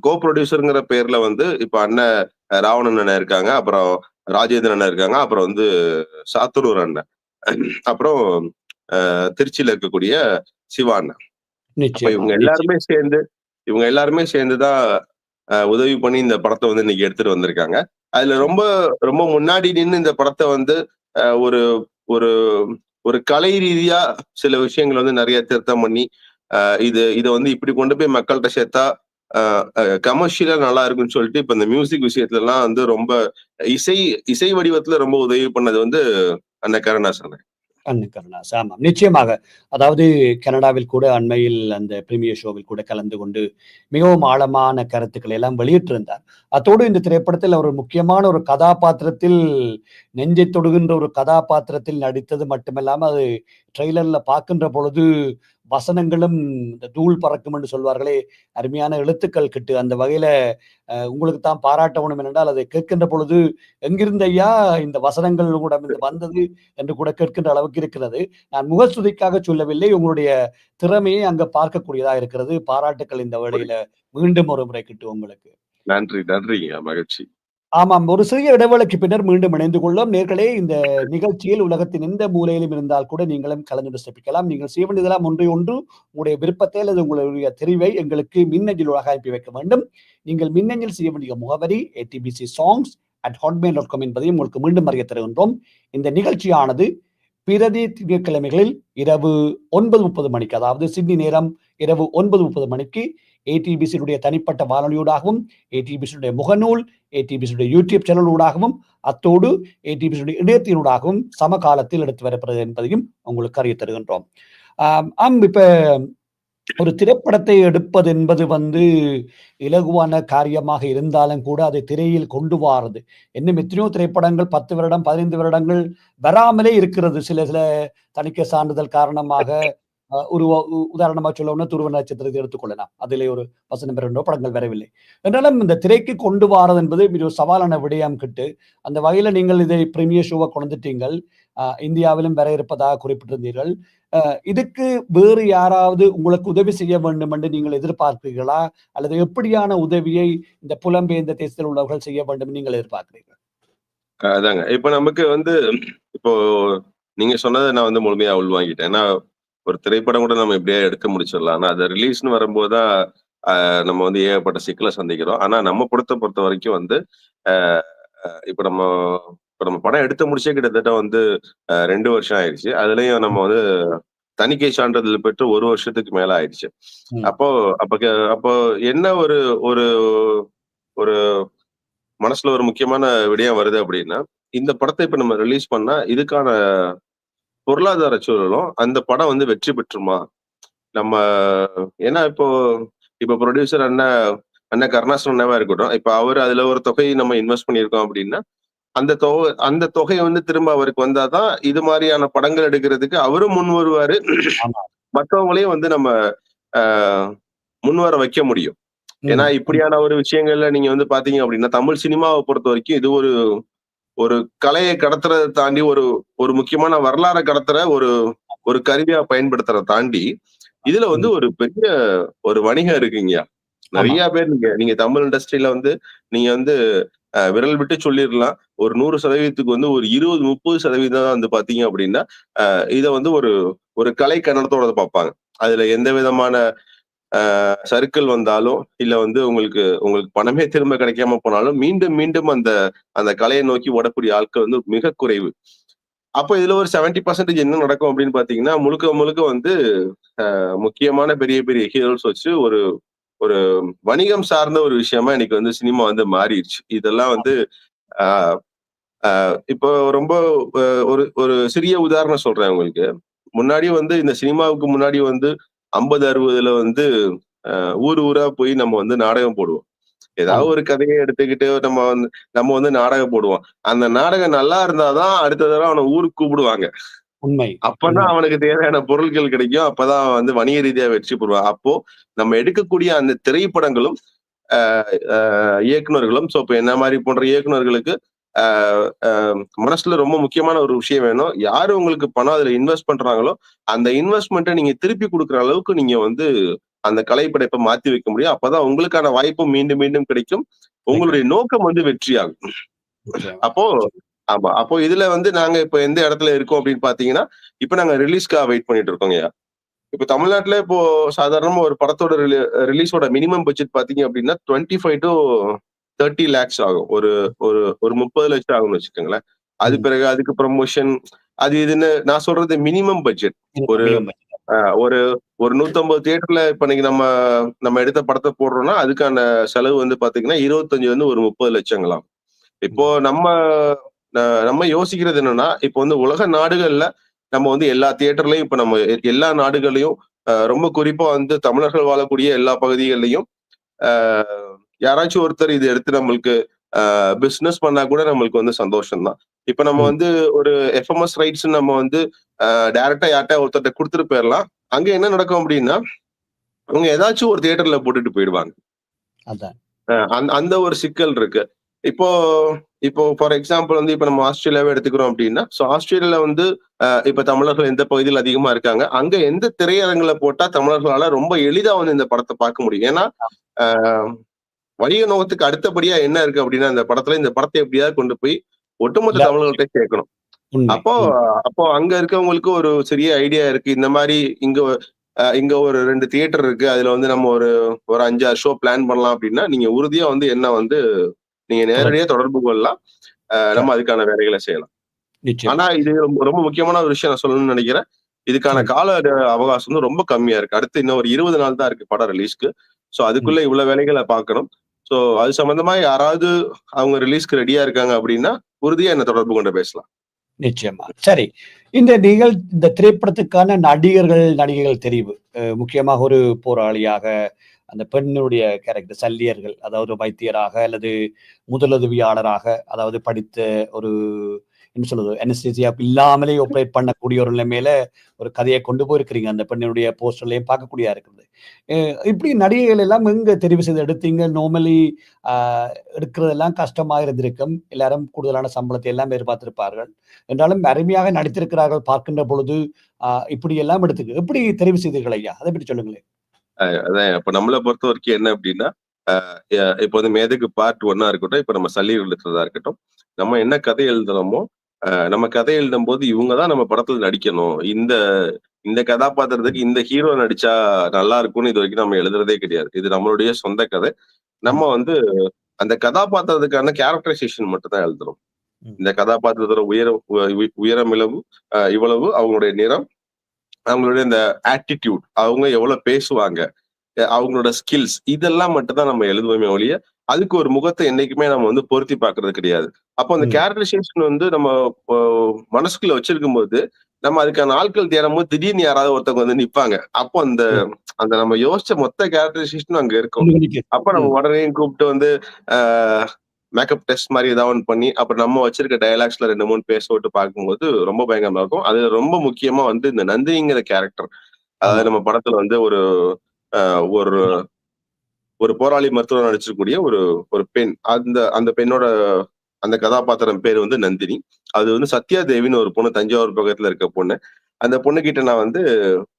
கோ புரொடியூசர்ங்கிற பேர்ல வந்து இப்ப அண்ணன் ராவணன் அண்ணன் இருக்காங்க. அப்புறம் ராஜேந்திரன் அண்ணன் இருக்காங்க. அப்புறம் வந்து சாத்தனூர் அண்ணன். அப்புறம் திருச்சியில இருக்கக்கூடிய சிவா அண்ணன். அப்ப நிச்சயமாக, நிச்சயம். இவங்க எல்லாருமே சேர்ந்து தான் உதவி பண்ணி இந்த படத்த வந்து இன்னைக்கு எடுத்துட்டு வந்திருக்காங்க. அதுல ரொம்ப ரொம்ப முன்னாடி நின்னு இந்த படத்த வந்து ஒரு ஒரு ஒரு கலை ரீதியா சில விஷயங்கள் வந்து நெறைய திருத்தம் பண்ணி, அ இத வந்து இப்படி கொண்டு போய் மக்கள்ட்ட சேர்த்தா, அ அ கமர்ஷியலா நல்லா இருக்கும்ன்னு சொல்லிட்டு, இப்ப இந்த மியூசிக் விஷயத்துலலாம் வந்து ரொம்ப இசை இசை வடிவத்துல ரொம்ப உதவி பண்ணது வந்து அண்ணன் கருணாசன். அண்ணன் கருணாஸ். ஆமாம். நிச்சயமாக. அதாவது கனடாவில் கூட அண்மையில் அந்த பிரீமியர் ஷோவில் கூட கலந்து கொண்டு மிகவும் ஆழமான கருத்துக்களை எல்லாம் வெளியிட்டிருந்தார். அத்தோடு இந்த திரைப்படத்தில் அவர் முக்கியமான ஒரு கதாபாத்திரத்தில் நெஞ்சை தொடுகின்ற ஒரு கதாபாத்திரத்தில் நடித்தது மட்டுமல்லாம, அது ட்ரெய்லர்ல பார்க்கின்ற பொழுது வசனங்களும் இந்த தூள் பறக்கும் என்று சொல்வார்களே, அருமையான எழுத்துக்கள் கிட்டு. அந்த வகையில உங்களுக்கு தான் பாராட்டணும் என்றால், அதை கேட்கின்ற பொழுது, "எங்கிருந்து ஐயா இந்த வசனங்கள் உங்களிடமிருந்து வந்தது?" என்று கூட கேட்கின்ற அளவுக்கு இருக்கிறது. நான் முகஸ்துதிக்காக சொல்லவில்லை. உங்களுடைய திறமையை அங்க பார்க்கக்கூடியதா இருக்கிறது. பாராட்டுக்கள் இந்த வேளையில மீண்டும் ஒரு முறை கிட்டு உங்களுக்கு. நன்றி, நன்றிங்க. மகிழ்ச்சி. ஆமாம். ஒரு சிறிய இடைவேளைக்கு பின்னர் மீண்டும் இணைந்து கொள்வோம். நேயர்களே, இந்த நிகழ்ச்சியில் உலகத்தின் எந்த மூலையிலும் இருந்தால் கூட நீங்களும் கலந்து சிறப்பிக்கலாம். நீங்கள் செய்ய வேண்டியதெல்லாம் ஒன்றே ஒன்று, உங்களுடைய விருப்பத்தை அல்லது உங்களுடைய தெரிவை எங்களுக்கு மின்னஞ்சலாக அனுப்பி வைக்க வேண்டும். நீங்கள் மின்னஞ்சல் செய்ய வேண்டிய முகவரி atbcsongs@hotmail.com என்பதையும் உங்களுக்கு மீண்டும் அறிய தருகின்றோம். இந்த நிகழ்ச்சியானது பிரதி திங்கட்கிழமைகளில் இரவு 9:30 மணிக்கு, அதாவது சிட்னி நேரம் இரவு 9:30 மணிக்கு ஏடிபிசியுடைய தனிப்பட்ட வானொலியூடாகவும், ஏடிபிசியுடைய முகநூல், ஏடிபிசியுடைய யூடியூப் சேனலூடாகவும், அத்தோடு ஏடிபிசியுடைய இணையத்தினூடாகவும் சமகாலத்தில் எடுத்து வரப்படுகிறது என்பதையும் உங்களுக்கு அறிய தருகின்றோம். இப்ப ஒரு திரைப்படத்தை எடுப்பது என்பது இலகுவான காரியமாக இருந்தாலும் கூட அதை திரையில் கொண்டு வாரது. இன்னும் எத்தனையோ திரைப்படங்கள் 10 வருடம், 15 வருடங்கள் வராமலே இருக்கிறது. சில சில தணிக்கை சான்றிதழ் காரணமாக ஒரு உதாரணமா சொல்லணும்னா துருவ நட்சத்திரத்தை எடுத்துக்கொள்ளலாம். அதிலே ஒரு வசனம் 2 படங்கள் வரவில்லை. என்றாலும் இந்த திரைக்கு கொண்டு வாரது என்பது மிக ஒரு சவாலான விடயம் கிட்டு. அந்த வகையில நீங்கள் இதை பிரீமியர் ஷோவ கொண்டுட்டீங்கள். இந்தியாவிலும் வர இருப்பதாக குறிப்பிட்டிருந்தீர்கள். இதுக்கு வேறு யாராவது உங்களுக்கு உதவி செய்ய வேண்டும் என்று நீங்கள் எதிர்பார்க்கிறீர்களா? அல்லது எப்படியான உதவியை இந்த புலம்பெயர்ந்த தேசத்தில் உள்ளவர்கள் செய்ய வேண்டும் நீங்கள் எதிர்பார்க்கிறீர்கள்? அதாங்க. இப்ப நமக்கு வந்து இப்போ நீங்க சொன்னத நான் வந்து முழுமையா உள்வாங்கிட்டேன். ஏன்னா, ஒரு திரைப்படம் கூட நம்ம எப்படியா எடுத்து முடிச்சிடலாம். ஆனா, அத ரிலீஸ்ன்னு வரும்போது தான் நம்ம வந்து ஏகப்பட்ட சிக்கல சந்திக்கிறோம். ஆனா, நம்ம பொறுத்தவரைக்கும் வந்து அ இப்ப நம்ம இப்ப நம்ம படம் எடுத்து முடிச்சே கிட்டத்தட்ட வந்து 2 வருஷம் ஆயிருச்சு. அதுலயும் நம்ம ம், வந்து தணிக்கை சான்றிதழ் பெற்று 1 வருஷத்துக்கு மேல ஆயிடுச்சு. ம். அப்போ அப்போ என்ன ஒரு ஒரு ஒரு மனசுல ஒரு முக்கியமான விடயம் வருது அப்படின்னா, இந்த படத்த இப்ப நம்ம ரிலீஸ் பண்ணா, இதுக்கான பொருளாதார சூழலும், அந்த படம் வந்து வெற்றி பெற்றுமா? நம்ம ஏன்னா இப்போ புரொடியூசர் அண்ணன் அண்ணன் கருணாசன் அண்ணாவா இருக்கட்டும். இப்ப அவரு அதுல ஒரு தொகை நம்ம இன்வெஸ்ட் பண்ணியிருக்கோம் அப்படின்னா, அந்த தொகை வந்து திரும்ப அவருக்கு வந்தா தான், இது மாரியான படங்கள் எடுக்கிறதுக்கு அவரும் முன் வருவாரு. ஆமா. மத்தவங்களையும் வந்து நம்ம அ முன்வர வைக்க முடியும். ஏன்னா, ம். உண்ம. இப்படியான ஒரு விஷயங்கள்ல நீங்க வந்து பார்த்தீங்க அப்படின்னா, தமிழ் சினிமாவ பொறுத்தவரைக்கும் இது ஒரு ஒரு கலைய கடத்துறத தாண்டி ஒரு ஒரு முக்கியமான வரலாற கடத்துற ஒரு ஒரு கருவியா பயன்படுத்துறத தாண்டி, இதுல வந்து ம். ஒரு பெரிய ஒரு வணிகம் இருக்குங்கயா. ஆமா. நெறைய பேர் நீங்க நீங்க தமிழ் இண்டஸ்ட்ரியில வந்து நீங்க வந்து விரல் விட்டு சொல்லிறலாம். ஒரு 100% வந்து ஒரு 20, 30% தான் வந்து பார்த்தீங்க அப்படின்னா, இத வந்து ஒரு ஒரு கலை கண்ணோட்டத்தோட பார்ப்பாங்க. அதுல எந்த விதமான சறுக்கல் வந்தாலும், இல்ல வந்து உங்களுக்கு உங்களுக்கு பணமே திரும்ப கிடைக்காம போனாலும், மீண்டும் மீண்டும் அந்த அந்த கலைய நோக்கி ஓடக்கூடிய ஆட்கள் வந்து மிக குறைவு. அப்ப இதுல ஒரு 70% என்ன நடக்கும் அப்படின்னு பார்த்தீங்கன்னா, முழுக்க முழுக்க வந்து முக்கியமான பெரிய பெரிய ஹீரோஸ் வச்சு ஒரு ஒரு வணிகம் சார்ந்த ஒரு விஷயமா இன்னைக்கு வந்து சினிமா வந்து மாறிருச்சு. இதெல்லாம் வந்து ஆ இப்போ ரொம்ப அ ஒரு ஒரு சிறிய உதாரணம் சொல்றேன் உங்களுக்கு. முன்னாடி வந்து இந்த சினிமாவுக்கு முன்னாடி வந்து 50, 60ல வந்து ஊர் ஊரா போய் நம்ம வந்து நாடகம் போடுவோம். ஏதாவது ஆமா. ஒரு கதைய எடுத்துக்கிட்டு நம்ம வந்து நாடகம் போடுவோம். அந்த நாடகம் நல்லா இருந்தா தான் அடுத்த தடவ அவன ஊருக்கு கூப்பிடுவாங்க. உண்மை, அப்பதான் உண்மை. அவனுக்கு தேவையான பொருட்கள் கிடைக்கும். அப்பதான் அவன் வந்து வணிக ரீதியா வெற்றி பெறுவான். அப்போ நம்ம எடுக்கக்கூடிய அந்த திரைப்படங்களும், அ அ இயக்குனர்களும் இப்ப என்ன மாரி போன்ற இயக்குனர்களுக்கு அ அ மனசுல ரொம்ப முக்கியமான ஒரு விஷயம் வேணும். யாரு உங்களுக்கு பணம் அதுல இன்வெஸ்ட் பண்றாங்களோ, அந்த இன்வெஸ்ட்மென்ட்ட நீங்க திருப்பி குடுக்குற அளவுக்கு நீங்க வந்து அந்த கலைப்படைப்ப மாத்தி வைக்க முடியும். அப்பதான் உங்களுக்கான வாய்ப்பும் மீண்டும் மீண்டும் கிடைக்கும். கிடைக்கும். உங்களுடைய நோக்கம் வந்து வெற்றியாகும். நிச்சயமா, அப்போ நிச்சயமா. ஆமா. அப்போ இதுல வந்து நாங்க இப்ப எந்த இடத்துல இருக்கோம் அப்படின்னு பார்த்தீங்கன்னா, இப்ப நாங்க ரிலீஸ்க்காக வெயிட் பண்ணிட்டு இருக்கோங்கய்யா. இப்ப தமிழ்நாட்டுல இப்போ சாதாரணமா ஒரு படத்தோட ரிலீஸோட மினிமம் பட்ஜெட் பார்த்தீங்க அப்படின்னா, 25,00,000 to 30,00,000 ஆகும். ஒரு ஒரு ஒரு 30,00,000 ஆகும்னு வச்சுக்கோங்களேன். அது ம். பிறகு அதுக்கு ப்ரமோஷன் அது இதுன்னு நான் சொல்றது மினிமம் பட்ஜெட். மினிமம் ஒரு மினிமம் பட்ஜெட். ஒரு ஒரு 150 தியேட்டர்ல இப்ப இன்னைக்கு நம்ம எடுத்த படத்த போடுறோம்னா, அதுக்கான செலவு வந்து பார்த்தீங்கன்னா, 25 வந்து ஒரு 30,00,000 இப்போ ம். நம்ம யோசிக்கிறது என்னன்னா, இப்போ வந்து உலக நாடுகள்ல நம்ம வந்து எல்லா தியேட்டர்லயும் இப்ப நம்ம எல்லா நாடுகள்லயும் ரொம்ப குறிப்பா வந்து தமிழர்கள் வாழக்கூடிய எல்லா பகுதிகள்லயும், அ யாராச்சும் ஒருத்தர் இத எடுத்து நம்மளுக்கு பிசினஸ் பண்ணா கூட நம்மளுக்கு வந்து சந்தோஷம் தான். இப்ப நம்ம ம். வந்து ஒரு எஃப்எம்எஸ் ரைட்ஸ்ன்னு நம்ம வந்து டைரக்ட்டா யார்ட்டயா ஒருத்தர்ட்ட குடுத்துட்டு போயிரலாம். அங்க என்ன நடக்கும் அப்டின்னா, அவங்க ஏதாச்சும் ஒரு தியேட்டர்ல போட்டுட்டு போயிடுவாங்க. அதான். அந்த ஒரு சிக்கல் இருக்கு. இப்போ இப்போ ஃபார் எக்ஸாம்பிள் வந்து இப்ப நம்ம ஆஸ்திரேலியாவே எடுத்துக்கிறோம் அப்டின்னா, ஆஸ்திரேலியால வந்து இப்ப தமிழர்கள் எந்த பகுதியில அதிகமா இருக்காங்க. அங்க எந்த திரையரங்குல போட்டா தமிழர்களால ரொம்ப எளிதா வந்து இந்த படத்த பார்க்க முடியும். ஏன்னா, அ வணிக நோக்கத்துக்கு அடுத்தபடியா என்ன இருக்கு அப்டின்னா, இந்த படத்துல இந்த படத்த எப்டியாவது கொண்டு போய் ஒட்டுமொத்த எல்லாரும் தமிழர்கள்ட்ட சேர்க்கணும். உண்மை, அப்போ உண்மை. அப்போ அங்க இருக்கவங்களுக்கு ஒரு சிறிய ஐடியா இருக்கு. இந்த மாரி இங்க ஒரு 2 தியேட்டர் இருக்கு. அதுல வந்து நம்ம ஒரு ஒரு 5, 6 ஷோ பிளான் பண்ணலாம் அப்டின்னா, நீங்க உறுதியா வந்து என்ன வந்து நீங்க தொடர்பு. நேரடியா தொடர்பு கொள்ளலாம். நம்ம அதுக்கான வேலைகள செய்யலாம். ஆனா நிச்சயமா. இது ரொம்ப ரொம்ப முக்கியமான ஒரு விஷயம் நான் சொல்லணும்னு நெனைக்கிறேன். இதுக்கான சொல்லுங்க. கால அவகாசம் வந்து ரொம்ப கம்மியா இருக்கு. அடுத்து இன்னும் ஒரு 20 நாள் தான் இருக்கு படம் ரிலீஸ்க்கு. ம். அதுக்குள்ள இவ்வளவு வேலைகள பார்க்கணும். அது சம்பந்தமா யாராவது அவங்க ரிலீஸ்க்கு ரெடியா இருக்காங்க அப்டின்னா, உறுதியா என்ன தொடர்பு கொண்டு பேசலாம். நிச்சயமா. சரி. இந்த திரைப்படத்துக்கான நடிகர்கள், நடிகைகள் தெரிவு. முக்கியமாக ஒரு போராளியாக, அந்த பெண்ணுடைய கேரக்டர் சல்லியர்கள், அதாவது வைத்தியராக அல்லது முதலுதவியாளராக, அதாவது படித்த ஒரு என்ன சொல்றது? அனஸ்தீசியா இல்லாமலே ஆப்பரேட் பண்ணக்கூடிய ஒரு நிலைமையில ஒரு கதைய கொண்டு போயிருக்கிறீங்க. அந்த பெண்ணினுடைய போஸ்டர்லயும் பார்க்கக்கூடியதா இருக்குது. அ இப்படி நடிகைகள் எல்லாம் எங்க தெரிவு செய்து எடுத்தீங்க? நார்மலி அ எடுக்கிறதெல்லாம் கஷ்டமா இருந்திருக்கும். எல்லாரும் கூடுதலான சம்பளத்தை எல்லாம் எதிர்பார்த்திருப்பார்கள். என்றாலும் அருமையாக நடித்திருக்கிறார்கள் பார்க்கின்ற பொழுது, இப்படியெல்லாம் எப்படி தெரிவு செய்தீர்கள் ஐயா? அத பற்றி சொல்லுங்களேன். அதான் இப்ப நம்மள பொறுத்தவரைக்கும் என்ன அப்டின்னா, இப்போ வந்து மேதைக்கு பார்ட் 1 இருக்கட்டும், இப்ப நம்ம சல்லி எழுதுறதா இருக்கட்டும், நம்ம என்ன கதை எழுதுறோமோ, நம்ம கதை எழுதும்போது இவங்க தான் நம்ம படத்துல நடிக்கணும். இந்த இந்த கதாபாத்திரத்துக்கு இந்த ஹீரோ நடிச்சா நல்லா இருக்கும்னு இதுவரைக்கும் நம்ம எழுதுறதே கிடையாது. இது நம்மளுடைய சொந்த கதை. நம்ம ஆமா. வந்து அந்த கதாபாத்திரத்துக்கான கேரக்டரைசேஷன் மட்டும் தான் எழுதுறோம். ம். இந்த கதாபாத்திரத்தோட உயரம் இவ்வளவு, அவங்களுடைய நிறம், அவங்களுடைய இந்த ஆட்டிட்யூட், அவங்க எவ்வளவு பேசுவாங்க, அவங்களோட ஸ்கில்ஸ் இதெல்லாம் மட்டும் தான் நம்ம எழுதுவோமே ஒழிய, அதுக்கு ஒரு முகத்தை என்னைக்குமே நம்ம வந்து பொருத்தி பார்க்கிறது கிடையாது. அப்போ அந்த ம். கேரக்டரைசேஷன் வந்து நம்ம இப்போ மனசுக்குள்ள வச்சிருக்கும்போது, நம்ம அதுக்கான ஆட்கள் தேடும்போது திடீர்னு யாராவது ஒருத்தவங்க வந்து நிப்பாங்க. அப்போ அந்த ம். அந்த நம்ம யோசிச்ச மொத்த கேரக்டரைசேஷனும் அங்க இருக்கும். உங்களுக்கு. அப்ப நம்ம ம். உடனே கூப்பிட்டு வந்து ஆ மேக்கப் டெஸ்ட் மாரி ஏதாவது ஒண்ணு பண்ணி, அப்புறம் நம்ம வச்சிருக்க டயலாக்ஸ்ல 2, 3 பேச விட்டு பார்க்கும்போது ரொம்ப பயங்கரமா இருக்கும். அது ரொம்ப முக்கியமா வந்து இந்த நந்தினிங்கிற கேரக்டர். ஆமா. அதாவது நம்ம படத்துல வந்து ஒரு அ ஒரு ஒரு போராளி மருத்துவர் நடிச்சிருக்கக்கூடிய ஒரு ஒரு பெண். அந்த அந்த பெண்ணோட அந்த கதாபாத்திரம் பேரு வந்து நந்தினி. அது வந்து சத்யா தேவின்னு ஒரு பொண்ணு தஞ்சாவூர் பக்கத்துல இருக்க பொண்ணு. அந்த பொண்ணுகிட்ட நான் வந்து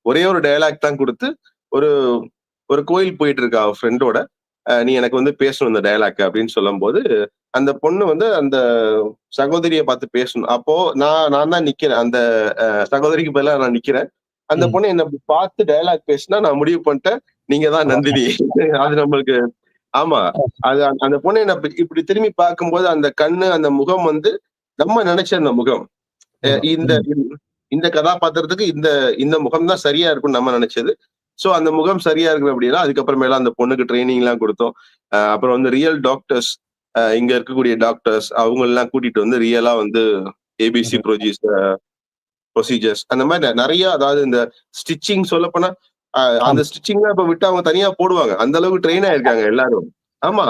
ஒரே ஒரு டயலாக் தான் குடுத்து, ஒரு ஒரு கோயில் போயிட்டு இருக்கா அவ ஃப்ரெண்டோட. "நீ எனக்கு வந்து பேசணும் இந்த டயலாக்" அப்படின்னு சொல்லும்போது, அந்த பொண்ணு வந்து அந்த சகோதரிய பார்த்து பேசணும். அப்போ நான் தான் நிக்கிறேன். அந்த சகோதரிக்கு பதிலா நான் நிக்கிறேன். அந்த ம். பொண்ணு என்ன பார்த்து டயலாக் பேசினா, நான் முடிவு பண்ணிட்டேன். நீங்க தான் ஆமா. நந்தினி. அது நம்மளுக்கு ஆமா. அது அந்த பொண்ணு என்ன இப்படி திரும்பி பார்க்கும்போது, அந்த கண்ணு, அந்த முகம் வந்து நம்ம நெனச்ச அந்த முகம். அ முகம். இந்த ம். இந்த கதாபாத்திரத்துக்கு இந்த இந்த முகம் தான் சரியா இருக்கும்னு நம்ம நெனச்சது. சோ அந்த முகம் சரியா இருக்கு அப்படின்னா, அதுக்கப்புறமேலா அந்த பொண்ணுக்கு ட்ரெய்னிங்லாம் குடுத்தோம். அப்புறம் வந்து ரியல் டாக்டர்ஸ், இங்க இருக்கக்கூடிய டாக்டர்ஸ் அவங்களலாம் கூட்டிட்டு வந்து ரியலா வந்து ஏபிசி ஒரு ப்ரொசீஜர்ஸ் அந்த மாரி நெறைய அதாவது இந்த ஸ்டிச்சிங் சொல்லப்போனா, அந்த ஆமா. ஸ்டிச்சிங்லாம் இப்ப விட்டா அவங்க தனியா போடுவாங்க. அந்த அளவுக்கு ட்ரெயின் ஆயிருக்காங்க எல்லாரும். ஆமா.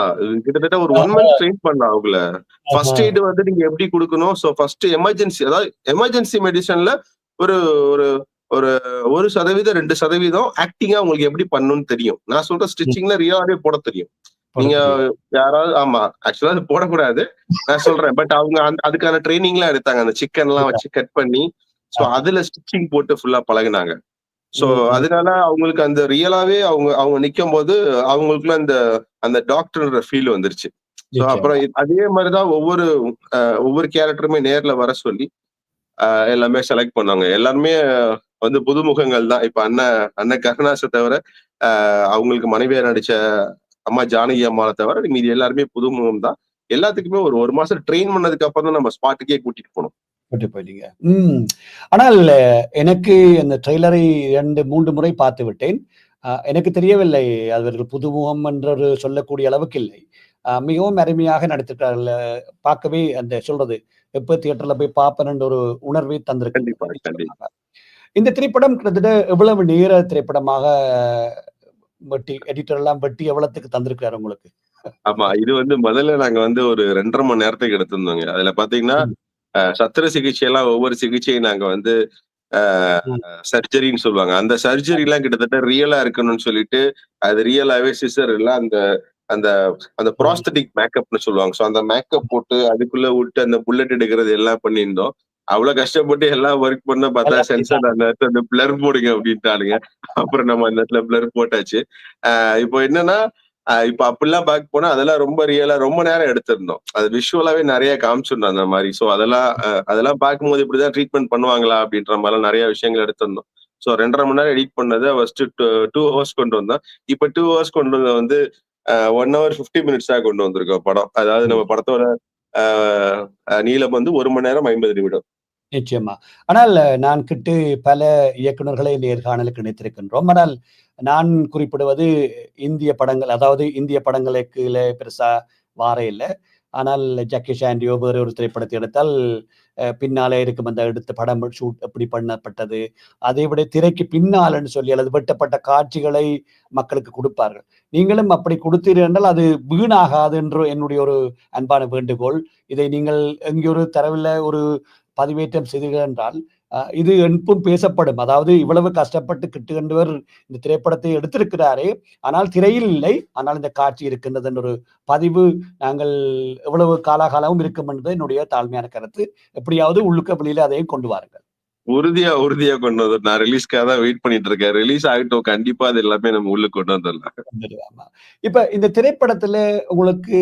கிட்டத்தட்ட ஒரு 1 ஆஹா. மந்த் ட்ரெயின் பண்ணலாம் அவங்கள. ஆஹா. ஃபர்ஸ்ட் எய்ட் வந்து நீங்க எப்படி குடுக்கணும்? சோ ஃபர்ஸ்ட் எமர்ஜென்சி அதாவது எமர்ஜென்சி மெடிசின்ல ஒரு ஒரு ஒரு 1% 2% ஆக்டிங்கா உங்களுக்கு எப்படி பண்ணணும்னு தெரியும். நான் சொல்ற ம். ஸ்டிச்சிங்ல ரியலாவே போடத் தெரியும். போடத் நீங்க தெரியும். யாராவது ஆமா. ஆக்சுவலா அது போடக்கூடாது. நான் சொல்றேன். பட் அவங்க அதுக்கான ட்ரெய்னிங்லாம் எடுத்தாங்க. அந்த சிக்கன்லாம் இதுதான். வச்சு கட் பண்ணி, சோ ஆஹா. அதுல ஸ்டிச்சிங் போட்டு ஃபுல்லா பழகுனாங்க. சோ ம். ம். அதனால அவங்களுக்கு அந்த ரியலாவே அவங்க அவங்க நிக்கும்போது, அவங்களுக்குள்ள அந்த அந்த டாக்டர்ன்ற ஃபீல் வந்துருச்சு. சோ அப்புறம் நிச்சயமா. அதே மாரி தான் ஒவ்வொரு கேரக்டருமே நேர்ல வர சொல்லி, எல்லாமே செலக்ட் பண்ணாங்க. எல்லாருமே வந்து புதுமுகங்கள் தான். இப்ப அண்ணன் அண்ணன் கருணாஸ தவிர, அவங்களுக்கு மனைவியா நடிச்ச அம்மா ஜானகி அம்மாவ தவிர, மீதி எல்லாருமே புதுமுகம் தான். எல்லாத்துக்குமே ஒரு 1 மாசம் ட்ரெயின் பண்ணதுக்கு அப்புறம் தான் நம்ம ஸ்பாட்டுக்கே கூட்டிட்டு போனோம். கூட்டி போயிட்டீங்க. ம். ஆனால் எனக்கு அந்த ட்ரெய்லரை 2, 3 முறை பார்த்து விட்டேன். எனக்கு தெரியவில்லை அவர்கள் புதுமுகம் என்று சொல்லக்கூடிய அளவுக்கு இல்லை. மிகவும் அருமையாக நடித்திருக்கிறார்கள். பார்க்கவே அந்த சொல்றது, எப்ப தியேட்டர்ல போய் பார்ப்பேன் என்ற ஒரு உணர்வை கண்டிப்பா, தந்திருக்கின்றது கண்டிப்பா. நிச்சயமாக. இந்த திரைப்படம் கிட்டத்தட்ட எவ்வளவு நேர திரைப்படமாக வெட்டி எடிட்டர் எல்லாம் வெட்டி எவ்வளத்துக்கு தந்திருக்கிறார் உங்களுக்கு? ஆமா. இது வந்து முதல்ல நாங்க வந்து ஒரு 2 1/2 மணி நேரத்துக்கு எடுத்திருந்தோங்க. அதுல பார்த்தீங்கன்னா, ம். சத்திர சிகிச்சைலாம் ஒவ்வொரு சிகிச்சையும் நாங்க வந்து அ ம். சர்ஜரின்னு சொல்லுவாங்க. அந்த சர்ஜரிலாம் கிட்டத்தட்ட ரியலா இருக்கணும்னு சொல்லிட்டு, அது ரியலாவே சிசர் இல்ல அந்த அந்த அந்த ம். ப்ராஸ்தெடிக் மேக்கப்ன்னு சொல்லுவாங்க. ஸோ அந்த மேக்கப் போட்டு அதுக்குள்ள விட்டு அந்த புல்லட் எடுக்கிறது எல்லாம் பண்ணியிருந்தோம். அவ்ளோ கஷ்டப்பட்டு எல்லாம் ஒர்க் பண்ண பார்த்தா எல்லாம் சென்சார் பண்ணிட்டாங்க. அந்த இடத்துல வந்து பிளர் போடுங்க அப்டின்ட்டானுங்க. அப்புறம் நம்ம அந்த இடத்துல பிளர் போட்டாச்சு. இப்போ என்னன்னா, இப்ப அப்படிலாம் பார்க்க போனா அதெல்லாம் ரொம்ப ரியலா ரொம்ப நேரம் எடுத்திருந்தோம். அது விஷுவலாவே நெறைய காமிச்சிருந்தோம் அந்த மாரி. ஸோ அதெல்லாம் பார்க்கும்போது இப்படிதான் ட்ரீட்மெண்ட் பண்ணுவாங்களா? அப்படின்ற மாரிலாம் நெறைய விஷயங்கள் எடுத்திருந்தோம். ஸோ 2 1/2 மணி நேரம் எடிட் பண்ணத ஃபர்ஸ்ட்டு 2 ஹவர்ஸ் கொண்டு வந்தோம். இப்ப 2 ஹவர்ஸ் கொண்டு வந்தத வந்து 1 ஹவர் 50 மினிட்ஸா கொண்டு வந்திருக்கோம் படம். அதாவது நம்ம ம். படத்தோட அ நீளம் வந்து 1 மணி நேரம் 50 நிமிடம். நிச்சயமா. ஆனால் நான் கிட்டு பல இயக்குனர்களை நேர்காணலுக்கு இணைத்திருக்கின்றோம். ஆனால் நான் குறிப்பிடுவது இந்திய படங்கள், அதாவது இந்திய படங்களுக்குல பெருசா வார இல்ல. ஆனால் ஜக்கி சாண்டியோ வேற ஒரு திரைப்படத்தை எடுத்தால், பின்னாலே இருக்கும் அந்த எடுத்த படம் ஷூட் எப்படி பண்ணப்பட்டது, அதை விட திரைக்கு பின்னாலன்னு சொல்லி அல்லது வெட்டப்பட்ட காட்சிகளை மக்களுக்கு குடுப்பார்கள். நீங்களும் அப்படி குடுத்தீர்கள் என்றால் அது வீணாகாது என்று என்னுடைய ஒரு அன்பான வேண்டுகோள். இதை நீங்கள் எங்கேயொரு தரவில ஒரு பதிவேற்றம் செய்தீர்கள் என்றால், இது என்பும் பேசப்படும். அதாவது இவ்வளவு கஷ்டப்பட்டு கிட்டுகண்டவர் இந்த திரைப்படத்தை எடுத்திருக்கிறாரே, ஆனால் திரையில் இல்லை. ஆனால் இந்த காட்சி இருக்கின்றது என்ற ஒரு பதிவு நாங்கள் எவ்வளவு காலாகாலமும் இருக்கும் என்பது என்னுடைய தாழ்மையான கருத்து. எப்படியாவது உள்ளுக்க வெளியில அதையும் கொண்டு வாருங்கள். உறுதியா கொண்டு வந்துரும். நான் ரிலீஸ்க்காக தான் வெயிட் பண்ணிட்டு இருக்கேன். ரிலீஸ் ஆகட்டும். கண்டிப்பா அது எல்லாமே நம்ம உள்ள கொண்டு வந்துடலாம். ஆமா. இப்ப இந்த திரைப்படத்துல உங்களுக்கு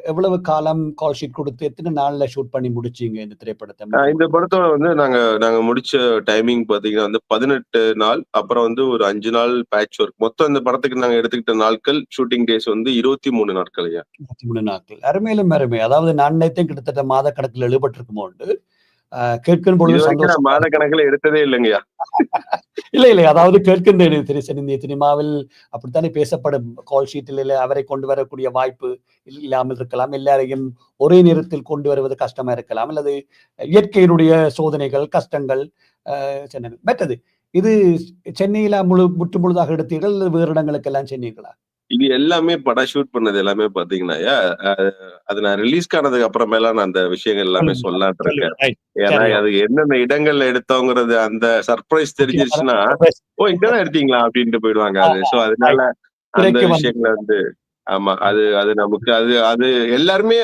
எவ்வளவு காலம் கால் ஷீட் குடுத்து, எத்தன நாள்ல ஷூட் பண்ணி முடிச்சீங்க இந்த திரைப்படத்த? இந்த படத்தோட வந்து நாங்க முடிச்ச டைமிங் பாத்தீங்கன்னா வந்து 18 நாள். அப்புறம் வந்து ஒரு 5 நாள் பேட்ச் ஒர்க். மொத்தம் இந்த படத்துக்கு நாங்க எடுத்துக்கிட்ட நாட்கள், ஷூட்டிங் டேஸ் வந்து 23 நாட்கள் ஐயா. 23 நாட்கள். அருமையிலும் அருமை. அதாவது நான் நினைத்தேன் கிட்டத்தட்ட மாத கணக்குல எழுபட்டிருக்குமோன்னு. கேட்கும் பொழுது இதுவரைக்கும் நான் சந்தோஷமா மாத கணக்குல எடுத்ததே இல்லைங்கய்யா. இல்ல. அதாவது கேட்கின்றேன் இந்திய சினிமாவில் அப்படித்தானே பேசப்படும். கால் ஷீட்டில் அவரை கொண்டு வரக்கூடிய வாய்ப்பு இல்லாமல் இருக்கலாம். எல்லாரையும் ஒரே நேரத்தில் கொண்டு வருவது கஷ்டமா இருக்கலாம். அல்லது இயற்கையினுடைய சோதனைகள், கஷ்டங்கள் மற்றது இது சென்னையில முற்று முழுதாக எடுத்தீர்கள் அல்லது வேறு இடங்களுக்கெல்லாம் சென்னீங்களா? இது எல்லாமே படம் ஷூட் பண்ணது எல்லாமே பாத்தீங்கன்னாய்யா, அது நான் ரிலீஸ்க்கு ஆனதுக்கு அப்புறமேலா நான் அந்த விஷயங்கள் எல்லாமே சொல்லுங்க. சொல்லலாம்ன்னு இருக்கேன். ரைட். ஏன்னா, சரி. அது எந்தெந்த இடங்கள்ல எடுத்தோங்கிறது அந்த சர்ப்ரைஸ் முக்கியமான தெரிஞ்சிருச்சுன்னா, "ஓ! இங்க தான் எடுத்தீங்களா?" அப்படின்ட்டு போயிடுவாங்க அது. ஸோ அதனால ரைட். அந்த திரைக்கு வந்து விஷயங்கள வந்து ஆமா. அது அது நமக்கு அது அது எல்லாருமே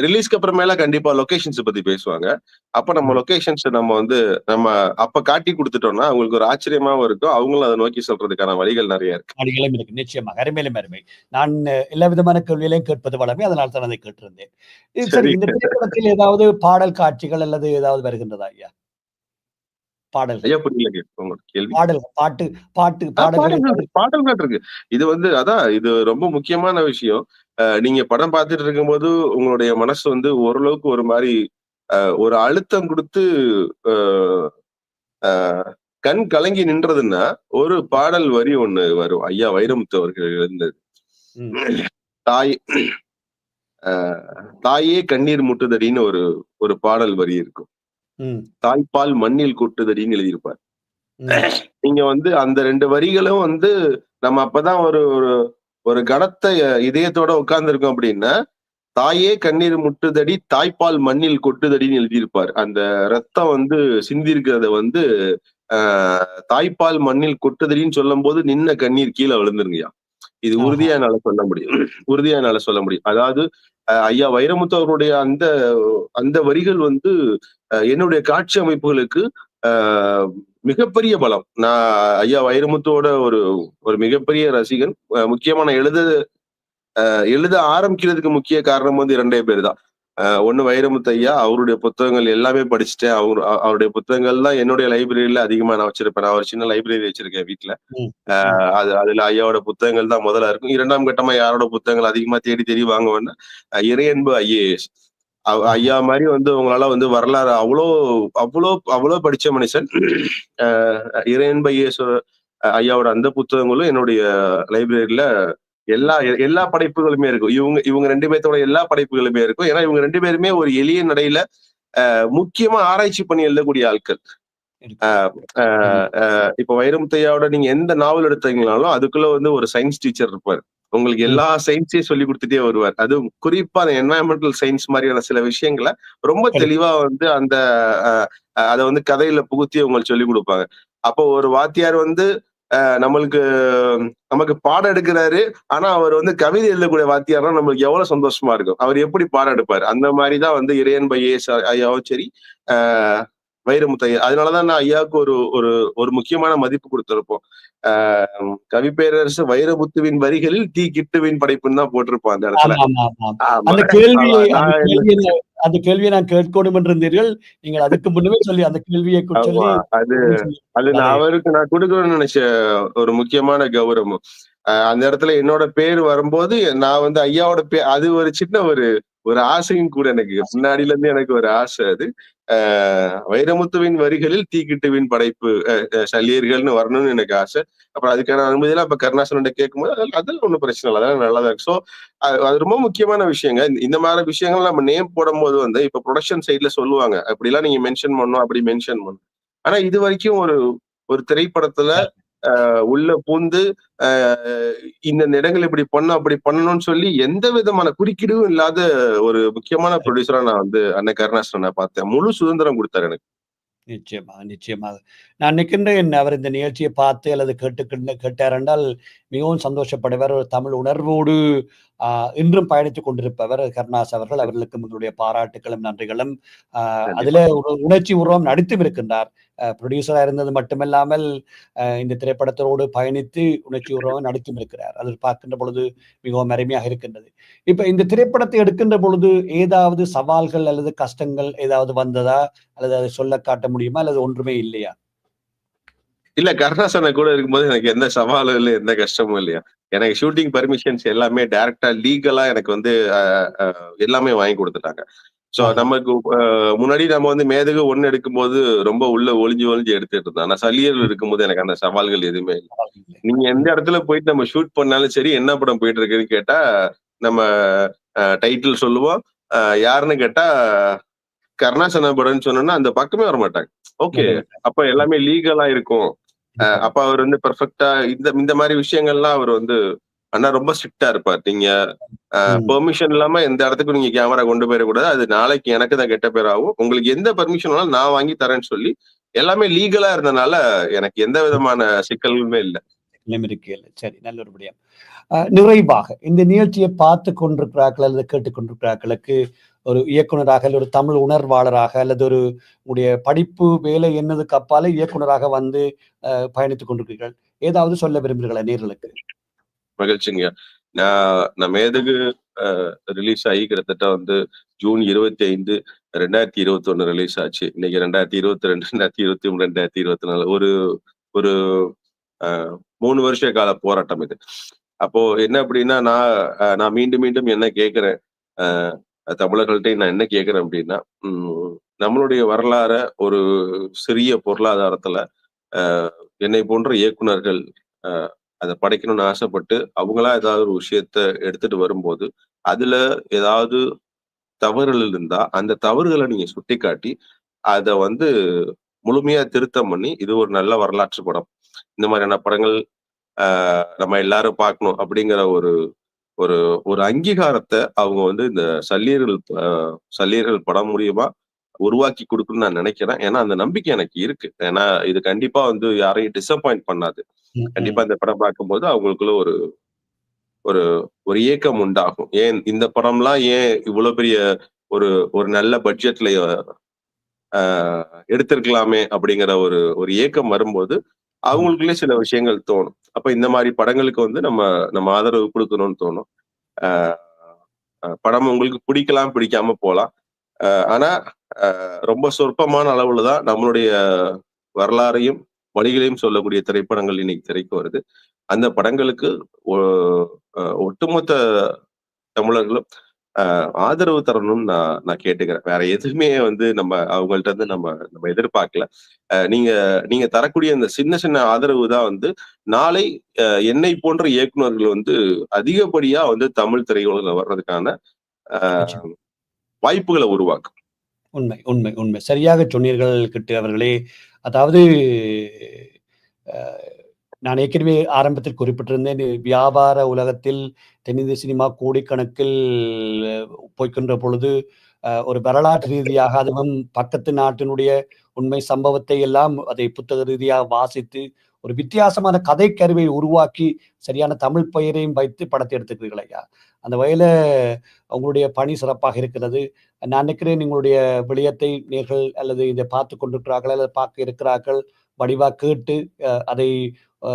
ரிலீஸ்க்கு அப்புறமேலா கண்டிப்பா லொகேஷன்ஸ பத்தி பேசுவாங்க. அப்ப நம்ம ம். லொகேஷன்ஸ நம்ம அப்ப காட்டி குடுத்துட்டோம்னா, அவங்களுக்கு ஒரு ஆச்சரியமாவும் இருக்கும். அவங்களும் அத நோக்கி செல்றதுக்கான வழிகள் நெறைய இருக்கு. மாடிகளும் இருக்கு. நிச்சயமாக. அருமையிலும் அருமை. நான் எல்லா விதமான கேள்விகளையும் கேட்பது வழமை. அதனால தான் அதை கேட்டிருந்தேன். சரி, இந்த சரிங்க. திரைப்படத்தில் ஏதாவது பாடல் காட்சிகள் அல்லது ஏதாவது வருகின்றதா ஐயா? பாடல்கள். ஐயா புரியலங்க உங்களோட கேள்வி. பாடல்கள். பாடல்கள் பாடல்கள் ஏதாவது பாடல்கள் இருக்கு. இது வந்து அதான் இது ரொம்ப முக்கியமான விஷயம். நீங்க படம் பார்த்துட்டு இருக்கும்போது, உங்களுடைய மனசு வந்து ஓரளவுக்கு ஒரு மாரி ஒரு அழுத்தம் குடுத்து அ அ கண் கலங்கி நின்றதுன்னா, ஒரு பாடல் வரி ஒண்ணு வரும். ஐயா வைரமுத்து அவர்கள் எழுந்தது. ம், தாய் அ "தாயே கண்ணீர் முட்டுதடின்னு" ஒரு ஒரு பாடல் வரி இருக்கும். ம், "தாய்ப்பால் மண்ணில் கொட்டுதடின்னு" எழுதியிருப்பார். ம். நீங்க வந்து அந்த 2 வரிகளும் வந்து நம்ம அப்பதான் ஒரு ஒரு ஒரு கனத்த இதயத்தோட உட்கார்ந்திருக்கோம் அப்படின்னா, "தாயே கண்ணீர் முட்டுதடி, தாய்ப்பால் மண்ணில் கொட்டுதடின்னு" எழுதியிருப்பார். அந்த ரத்தம் வந்து சிந்தியிருக்கிறத வந்து, அ தாய்ப்பால் மண்ணில் கொட்டுதடின்னு சொல்லும்போது, நின்ன கண்ணீர் கீழ விழுந்துருங்கய்யா. இது ஆஹா. உறுதியா என்னால சொல்ல முடியும். உறுதியா என்னால சொல்ல முடியும். அதாவது ஐயா வைரமுத்து அவர்களுடைய அந்த அந்த வரிகள் வந்து என்னுடைய காட்சி அமைப்புகளுக்கு அ மிகப்பெரிய பலம். நான் ஐயா வைரமுத்துவோட ஒரு ஒரு மிகப்பெரிய ரசிகன். முக்கியமா நான் எழுத ஆரம்பிக்கிறதுக்கு முக்கிய காரணம் வந்து 2 பேர் தான். ஒண்ணு வைரமுத்து ஐயா, அவருடைய புத்தகங்கள் எல்லாமே படிச்சுட்டேன். அவருடைய புத்தகங்கள் தான் என்னுடைய லைப்ரரியில அதிகமா நான் வச்சிருப்பேன். நான் ஒரு சின்ன லைப்ரரி வச்சிருக்கேன் வீட்ல. ம், ம். அதுல ஐயாவோட புத்தகங்கள் தான் முதல்ல இருக்கும். 2ஆம் கட்டமா யாரோட புத்தகங்கள் அதிகமா தேடி தேடி வாங்குவேன்னா, இறையன்பு ஐஏஎஸ். ஆஹா. ஐயா மாரி வந்து உங்களால வந்து வரலாறு அவ்ளோ அவ்ளோ அவ்ளோ படிச்ச மனுஷன். அ இறையன்பு ஐஏஎஸ் ஐயாவோட அந்த புத்தகங்களும் என்னுடைய லைப்ரரியில எல்லா எல்லா படைப்புகளுமே இருக்கும். இவங்க 2 பேத்தோட எல்லா படைப்புகளுமே இருக்கும். ஏன்னா இவங்க 2 பேருமே ஒரு எளிய நடையில முக்கியமா ஆராய்ச்சி பண்ணி எழுதக்கூடிய ஆட்கள். அ இருக்கு. அ ம். அ இப்ப வைரமுத்தையாவோட நீங்க எந்த நாவல் எடுத்தீங்கனாலும், அதுக்குள்ள வந்து ஒரு சயன்ஸ் டீச்சர் இருப்பாரு. உங்களுக்கு ம். எல்லா சயின்ஸையும் சொல்லிக் குடுத்துட்டே வருவார். அதுவும் குறிப்பா அந்த என்வைரன்மென்டல் சயின்ஸ் மாரியான சில விஷயங்கள ரொம்ப சரி. தெளிவா வந்து அந்த அ அத வந்து கதையில புகுத்தி உங்களுக்கு சொல்லிக் குடுப்பாங்க. அப்போ ஒரு வாத்தியார் வந்து நம்மளுக்கு நமக்கு பாடம் எடுக்குறாரு. ஆனா, அவர் வந்து கவிதை எழுதக்கூடிய வாத்தியார்னா நம்மளுக்கு எவ்வளவு சந்தோஷமா இருக்கும். அவர் எப்படி பாடம் எடுப்பாரு? அந்த மாரி தான் வந்து இறையன்பு ஐஏஎஸ் ஐயாவும் சரி, அ வைரமுத்து ஐயா. அதனால தான் நான் ஐயாவுக்கு ஒரு ஒரு ஒரு முக்கியமான மதிப்பு குடுத்திருப்போம். அ கவிப்பேரரசு வைரமுத்துவின் வரிகளில் தி. கிட்டுவின் படைப்புன்னு தான் போட்டிருப்போம் அந்த இடத்துல. ஆமா. ஆமா. அந்த ஆமா. கேள்வியை அந்த நான் கேள்வியை நான் அந்த கேள்வியை நான் கேட்கணும் என்றிருந்தீர்கள். நீங்கள் அதுக்கு முன்னமே சொல்லி அந்த கேள்வியை ஆமா. சொல்லி அது பதில் சொல்லி அது நான் அதை அவருக்கு நான் குடுக்கணும்னு நெனச்ச ஒரு முக்கியமான கௌரவம். அந்த இடத்துல என்னோட பேர் வரும்போது, நான் வந்து ஐயாவோட அது ஒரு சின்ன ஒரு ஒரு ஆசையும் கூட எனக்கு. முன்னாடில இருந்து எனக்கு ஒரு ஆசை அது. அ வைரமுத்துவின் வரிகளில் தீக்கிட்டுவின் படைப்பு சல்லியர்கள்னு வரணும்னு எனக்கு ஆசை. அப்புறம் அதுக்கான அனுமதிலாம் அப்ப கருணாசன்ட்ட கேட்கும்போது, அதெல்லாம் ஒண்ணும் பிரச்சனை இல்ல. அதெல்லாம் நல்லா தான் இருக்கு. ஸோ அது ரொம்ப முக்கியமான விஷயங்க. இந்த மாரி விஷயங்கள் நம்ம நேம் போடும்போது வந்து, இப்ப புரொடக்ஷன் சைட்ல சொல்லுவாங்க. அப்படிலாம் நீங்க மென்ஷன் பண்ணணும், அப்படி மென்ஷன் பண்ணணும். ஆனா இதுவரைக்கும் ஒரு ஒரு திரைப்படத்துல உள்ள பூந்து அ இந்தந்த இடங்கள் இப்படி பண்ணணும், அப்படி பண்ணணும்னு சொல்லி எந்த விதமான குறுக்கீடும் இல்லாத ஒரு முக்கியமான புரொடியூசரா நான் வந்து அன்னை கருணாசன பார்த்தேன். முழு சுதந்திரம் குடுத்தாரு எனக்கு. நிச்சயமாக. நான் நினைக்கின்றேன் அவர் இந்த நிகழ்ச்சியை பார்த்து அல்லது கேட்டார் என்றால் மிகவும் சந்தோஷப்படுவார். ஒரு தமிழ் உணர்வோடு இன்றும் பயணித்துக் கொண்டிருப்பவர் கருணாஸ் அவர்கள். அவர்களுக்கு உங்களுடைய பாராட்டுகளும் நன்றிகளும். அதுல கண்டிப்பா. ஒரு உணர்ச்சி பூர்வம் நடித்தும் இருக்கின்றார். ப்ரொடியூசரா இருந்தது மட்டுமல்லாமல் இந்த திரைப்படத்தோடு பயணித்து உணர்ச்சி பூர்வமாக நடித்தும் இருக்கிறார். அது பார்க்கின்ற பொழுது மிகவும் அருமையாக இருக்கின்றது. இப்ப இந்த திரைப்படத்தை எடுக்கின்ற பொழுது ஏதாவது சவால்கள் அல்லது கஷ்டங்கள் ஏதாவது வந்ததா? அல்லது அதை சொல்ல காட்ட முடியுமா? அல்லது ஒன்றுமே இல்லையா? இல்ல கருணாசன கூட இருக்கும்போது எனக்கு எந்த சவாலும் இல்ல, எந்த கஷ்டமும் இல்லையா. எனக்கு ஷூட்டிங் பெர்மிஷன்ஸ் எல்லாமே டைரக்ட்டா லீகலா எனக்கு வந்து அ அ எல்லாமே வாங்கி குடுத்துட்டாங்க. ஸோ ஆஹா. நமக்கு முன்னாடி நம்ம வந்து மேதகு 1 எடுக்கும்போது ரொம்ப உள்ள ஒளிஞ்சு ஒளிஞ்சு எடுத்துட்டு இருந்தோம். ஆனா சல்லியர்கள் இருக்கும்போது எனக்கு அந்த சவால்கள் எதுவுமே இல்ல. பரவாயில்லை. நீங்க எந்த இடத்துல போயிட்டு நம்ம ஷூட் பண்ணாலும் சரி, என்ன படம் போயிட்டு இருக்குன்னு கேட்டா, நம்ம டைட்டில் சொல்லுவோம். அ யாருன்னு கேட்டா, கருணாசன படம்ன்னு சொன்னோம்னா, அந்த பக்கமே வரமாட்டாங்க. ஓகே. வரமாட்டார். அப்ப எல்லாமே லீகலா இருக்கும். இருப்பது. அப்ப அவர் வந்து பெர்ஃபெக்ட்டா இந்த இந்த மாரி விஷயங்கள்லாம் அவர் வந்து ஆனா ரொம்ப ஸ்ட்ரிக்ட்டா இருப்பார். நீங்க ம். பெர்மிஷன் இல்லாம எந்த இடத்துக்கும் நீங்க கேமரா கொண்டு போயிறக்கூடாது. அது நாளைக்கு எனக்கு தான் கெட்ட பேர் ஆகும். உங்களுக்கு எந்த பெர்மிஷன் வேணாலும் நான் வாங்கி தரேன்னு சொல்லி, எல்லாமே லீகலா இருந்தனால, எனக்கு எந்த விதமான சிக்கல்களுமே இல்ல. இருக்கேல்ல. சரி, நல்ல ஒரு விடயம். நிறைவாக இந்த நிகழ்ச்சியை பார்த்து கொண்டிருக்கிறார்கள் அல்லது கேட்டுக்கொண்டிருக்கிறார்களுக்கு ஒரு இயக்குனராக அல்லது ஒரு தமிழ் உணர்வாளராக அல்லது ஒரு உடைய படிப்பு வேலை என்னதுக்கு அப்பாலே இயக்குனராக வந்து பயணித்துக் கொண்டிருக்கிறீர்கள். ஏதாவது சொல்ல விரும்புகிறீர்களா நேர்களுக்கு? மகிழ்ச்சிங்க. நான் மேதகு அ ரிலீஸ் ஆகி கிட்டத்தட்ட வந்து ஜூன் 25, 2021 ரிலீஸ் ஆச்சு. இன்னைக்கு 2022, 2023, 2024 ஒரு ஒரு அ 3 வருஷ கால போராட்டம் இது. அப்போ என்ன அப்டின்னா, நான் மீண்டும் மீண்டும் என்ன கேட்கிறேன், அ தமிழர்கள்ட்டயும் நான் என்ன கேட்கிறேன் அப்டின்னா, நம்மளுடைய வரலாற ஒரு சிறிய பொருளாதாரத்துல அ என்னை போன்ற இயக்குனர்கள் அ அத படைக்கணும்னு ஆசைப்பட்டு, அவங்களா ஏதாவது ஒரு விஷயத்த எடுத்துட்டு வரும்போது, அதுல ஏதாவது தவறுகள் இருந்தா, அந்த தவறுகள நீங்க சுட்டிக்காட்டி, அத வந்து முழுமையா திருத்தம் பண்ணி, இது ஒரு நல்ல வரலாற்று படம். இந்த மாதிரியான படங்கள் நம்ம எல்லாரும் பார்க்கணும் அப்படிங்கிற ஒரு ஒரு ஒரு அங்கீகாரத்த அவங்க வந்து இந்த சல்லியர்கள் படம் மூலியமா உருவாக்கி குடுக்கணும்னு நான் நினைக்கிறேன். ஏன்னா, அந்த நம்பிக்கை எனக்கு இருக்கு. ஏன்னா, இது கண்டிப்பா வந்து யாரையும் டிசப்பாயிண்ட் பண்ணாது. ம், கண்டிப்பா ம். இந்த படம் பார்க்கும்போது அவங்களுக்குள்ள ஒரு ஒரு ஒரு ஏக்கம் உண்டாகும். ஏன் இந்த படம்லாம் ஏன் இவ்ளோ பெரிய ஒரு ஒரு நல்ல பட்ஜெட்ல அ எடுத்திருக்கலாமே அப்படிங்கிற ஒரு ஒரு ஏக்கம் வரும்போது, ஆமா. அவங்களுக்குள்ளே சில விஷயங்கள் தோணும். அப்ப இந்த மாரி படங்களுக்கு வந்து நம்ம நம்ம ஆதரவு குடுக்கணும்னு தோணும். அ படம் உங்களுக்கு பிடிக்கலாம், பிடிக்காம போலாம். ஆனா, ரொம்ப சொற்பமான அளவுல தான் நம்மளுடைய வரலாறையும், மொழிகளையும் சொல்லக்கூடிய திரைப்படங்கள் இன்னைக்கு திரைக்கு வருது. அந்த படங்களுக்கு ஒ ஒட்டுமொத்த தமிழர்களும் ஆதரவு தரணும்னு நான் நான் கேட்டுக்கிறேன். வேற எதுவுமே வந்து நம்ம அவங்கள்ட்ட இருந்து நம்ம நம்ம எதிர்பார்க்கல. நீங்க நீங்க தரக்கூடிய இந்த சின்ன சின்ன ஆதரவு தான் வந்து நாளை என்னை போன்ற இயக்குனர்கள் வந்து அதிகப்படியா வந்து தமிழ் திரையுலகுல வர்றதுக்கான அ நிச்சயம். வாய்ப்புகள உருவாக்கும். உண்மை, உண்மை, உண்மை. சரியாக சொன்னீர்கள் கிட்டு அவர்களே. அதாவது அ நான் ஏற்கனவே ஆரம்பத்தில் குறிப்பிட்டிருந்தேன். வியாபார உலகத்தில் தென்னிந்திய சினிமா கோடிக்கணக்கில் போய்க்கின்ற பொழுது, ஒரு வரலாற்று ரீதியாக அதுவும் பக்கத்து நாட்டினுடைய உண்மை சம்பவத்தை எல்லாம் அதை புத்தக ரீதியா வாசித்து, ஒரு வித்தியாசமான கதைக்கருவை உருவாக்கி, சரியான தமிழ் பெயரையும் வைத்து படத்தை எடுத்திருக்கிறீர்கள் ஐயா. அந்த வகையில உங்களுடைய பணி சிறப்பாக இருக்கிறது. நான் நினைக்கிறேன் உங்களுடைய விடயத்தை நேர்கள் அல்லது இதை பார்த்துக் கொண்டிருக்கிறார்கள் அல்லது பார்க்க இருக்கிறார்கள் வடிவா கேட்டு அதை அ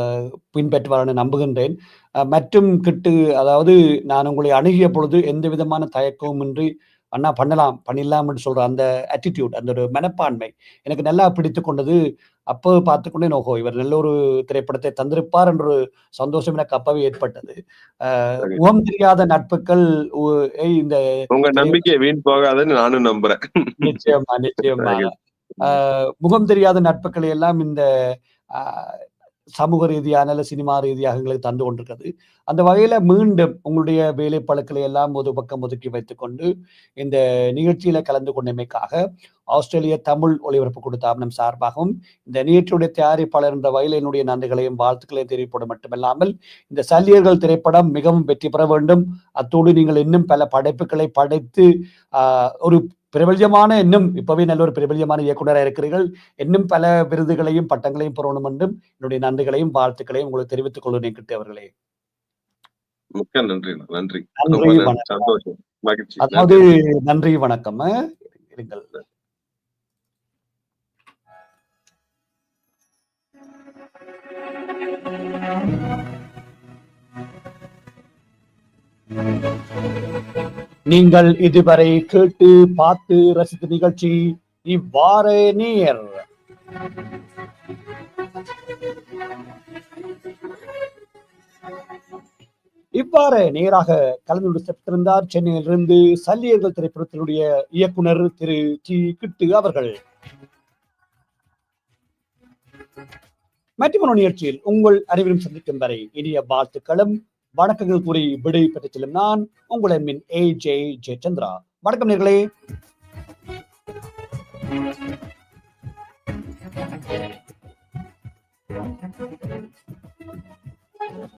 பின்பற்றுவார்ன்னு நம்புகின்றேன். மற்றும் கிட்டு அதாவது நான் உங்களை அணுகிய பொழுது எந்த விதமான தயக்கமுமின்றி, "அண்ணா பண்ணலாம், பண்ணிடலாம்" என்று சொல்ற அந்த அட்டிட்யூட், அந்த ஒரு மனப்பான்மை எனக்கு நல்லா பிடித்துக் கொண்டது. அப்போ பார்த்துக்கொண்டேன், ஓஹோ! இவர் நல்ல ஒரு திரைப்படத்தை தந்திருப்பார் என்ற ஒரு சந்தோஷம் எனக்கு அப்பவே ஏற்பட்டது. முகம் தெரியாத நட்புகள் உ இந்த உங்க திரை நம்பிக்கை வீண் போகாதுன்னு நானும் நம்புறேன். நிச்சயமா, நிச்சயமாக. மகிழ்ச்சி. ஆ முகம் தெரியாத நட்புகளை எல்லாம் இந்த அ சமூக ரீதியான அல்ல சினிமா ரீதியாக எங்களுக்கு தந்து கொண்டிருக்கிறது. அந்த வகையில மீண்டும் உங்களுடைய வேலைப்பளுக்களை எல்லாம் ஒரு பக்கம் ஒதுக்கி வைத்துக்கொண்டு, இந்த நிகழ்ச்சியில கலந்து கொண்டமைக்காக ஆஸ்திரேலிய தமிழ் ஒலிபரப்பு கூட்டுத்தாபனம் சார்பாகவும், இந்த நிகழ்ச்சியுடைய தயாரிப்பாளர் என்ற வகையில் என்னுடைய நன்றிகளையும், வாழ்த்துக்களையும் தெரிவிப்பது மட்டுமல்லாமல், இந்த சல்லியர்கள் திரைப்படம் மிகவும் வெற்றி பெற வேண்டும். அத்தோடு நீங்கள் இன்னும் பல படைப்புகளை படைத்து, அ ஒரு பிரபல்யமான இன்னும் இப்பவே நல்ல ஒரு பிரபல்யமான இயக்குனரா இருக்கிறீர்கள். இன்னும் பல விருதுகளையும், பட்டங்களையும் பெறணும் என்றும் என்னுடைய நன்றிகளையும், வாழ்த்துக்களையும் உங்களுக்கு தெரிவித்துக் கொள்கிறேன் கிட்டு அவர்களே. மிக்க நன்றி. நன்றி. ரொம்ப நன்றி, நன்றி. வணக்கம். சந்தோஷம். மகிழ்ச்சி. அதாவது நன்றி. நன்றி, வணக்கம். இருங்கள். நீங்கள் இதுவரை கேட்டு பார்த்து ரசித்த நிகழ்ச்சி இவ்வாறு நேர். இவ்வாறு நேராக கலந்து சென்றிருந்தார் சென்னையிலிருந்து சல்லியர்கள் திரைப்படத்தினுடைய இயக்குனர் திரு டி கிட்டு அவர்கள். மற்றொரு நிகழ்ச்சியில் உங்கள் அனைவரும் சந்திக்கும் வரை இனிய வாழ்த்துக்களும் வணக்கங்கள் கூறி விடை பெற்றுச் செல்லும் நான் உங்கள் மின் AJ ஜெயச்சந்திரா. வணக்கம் நேர்களே.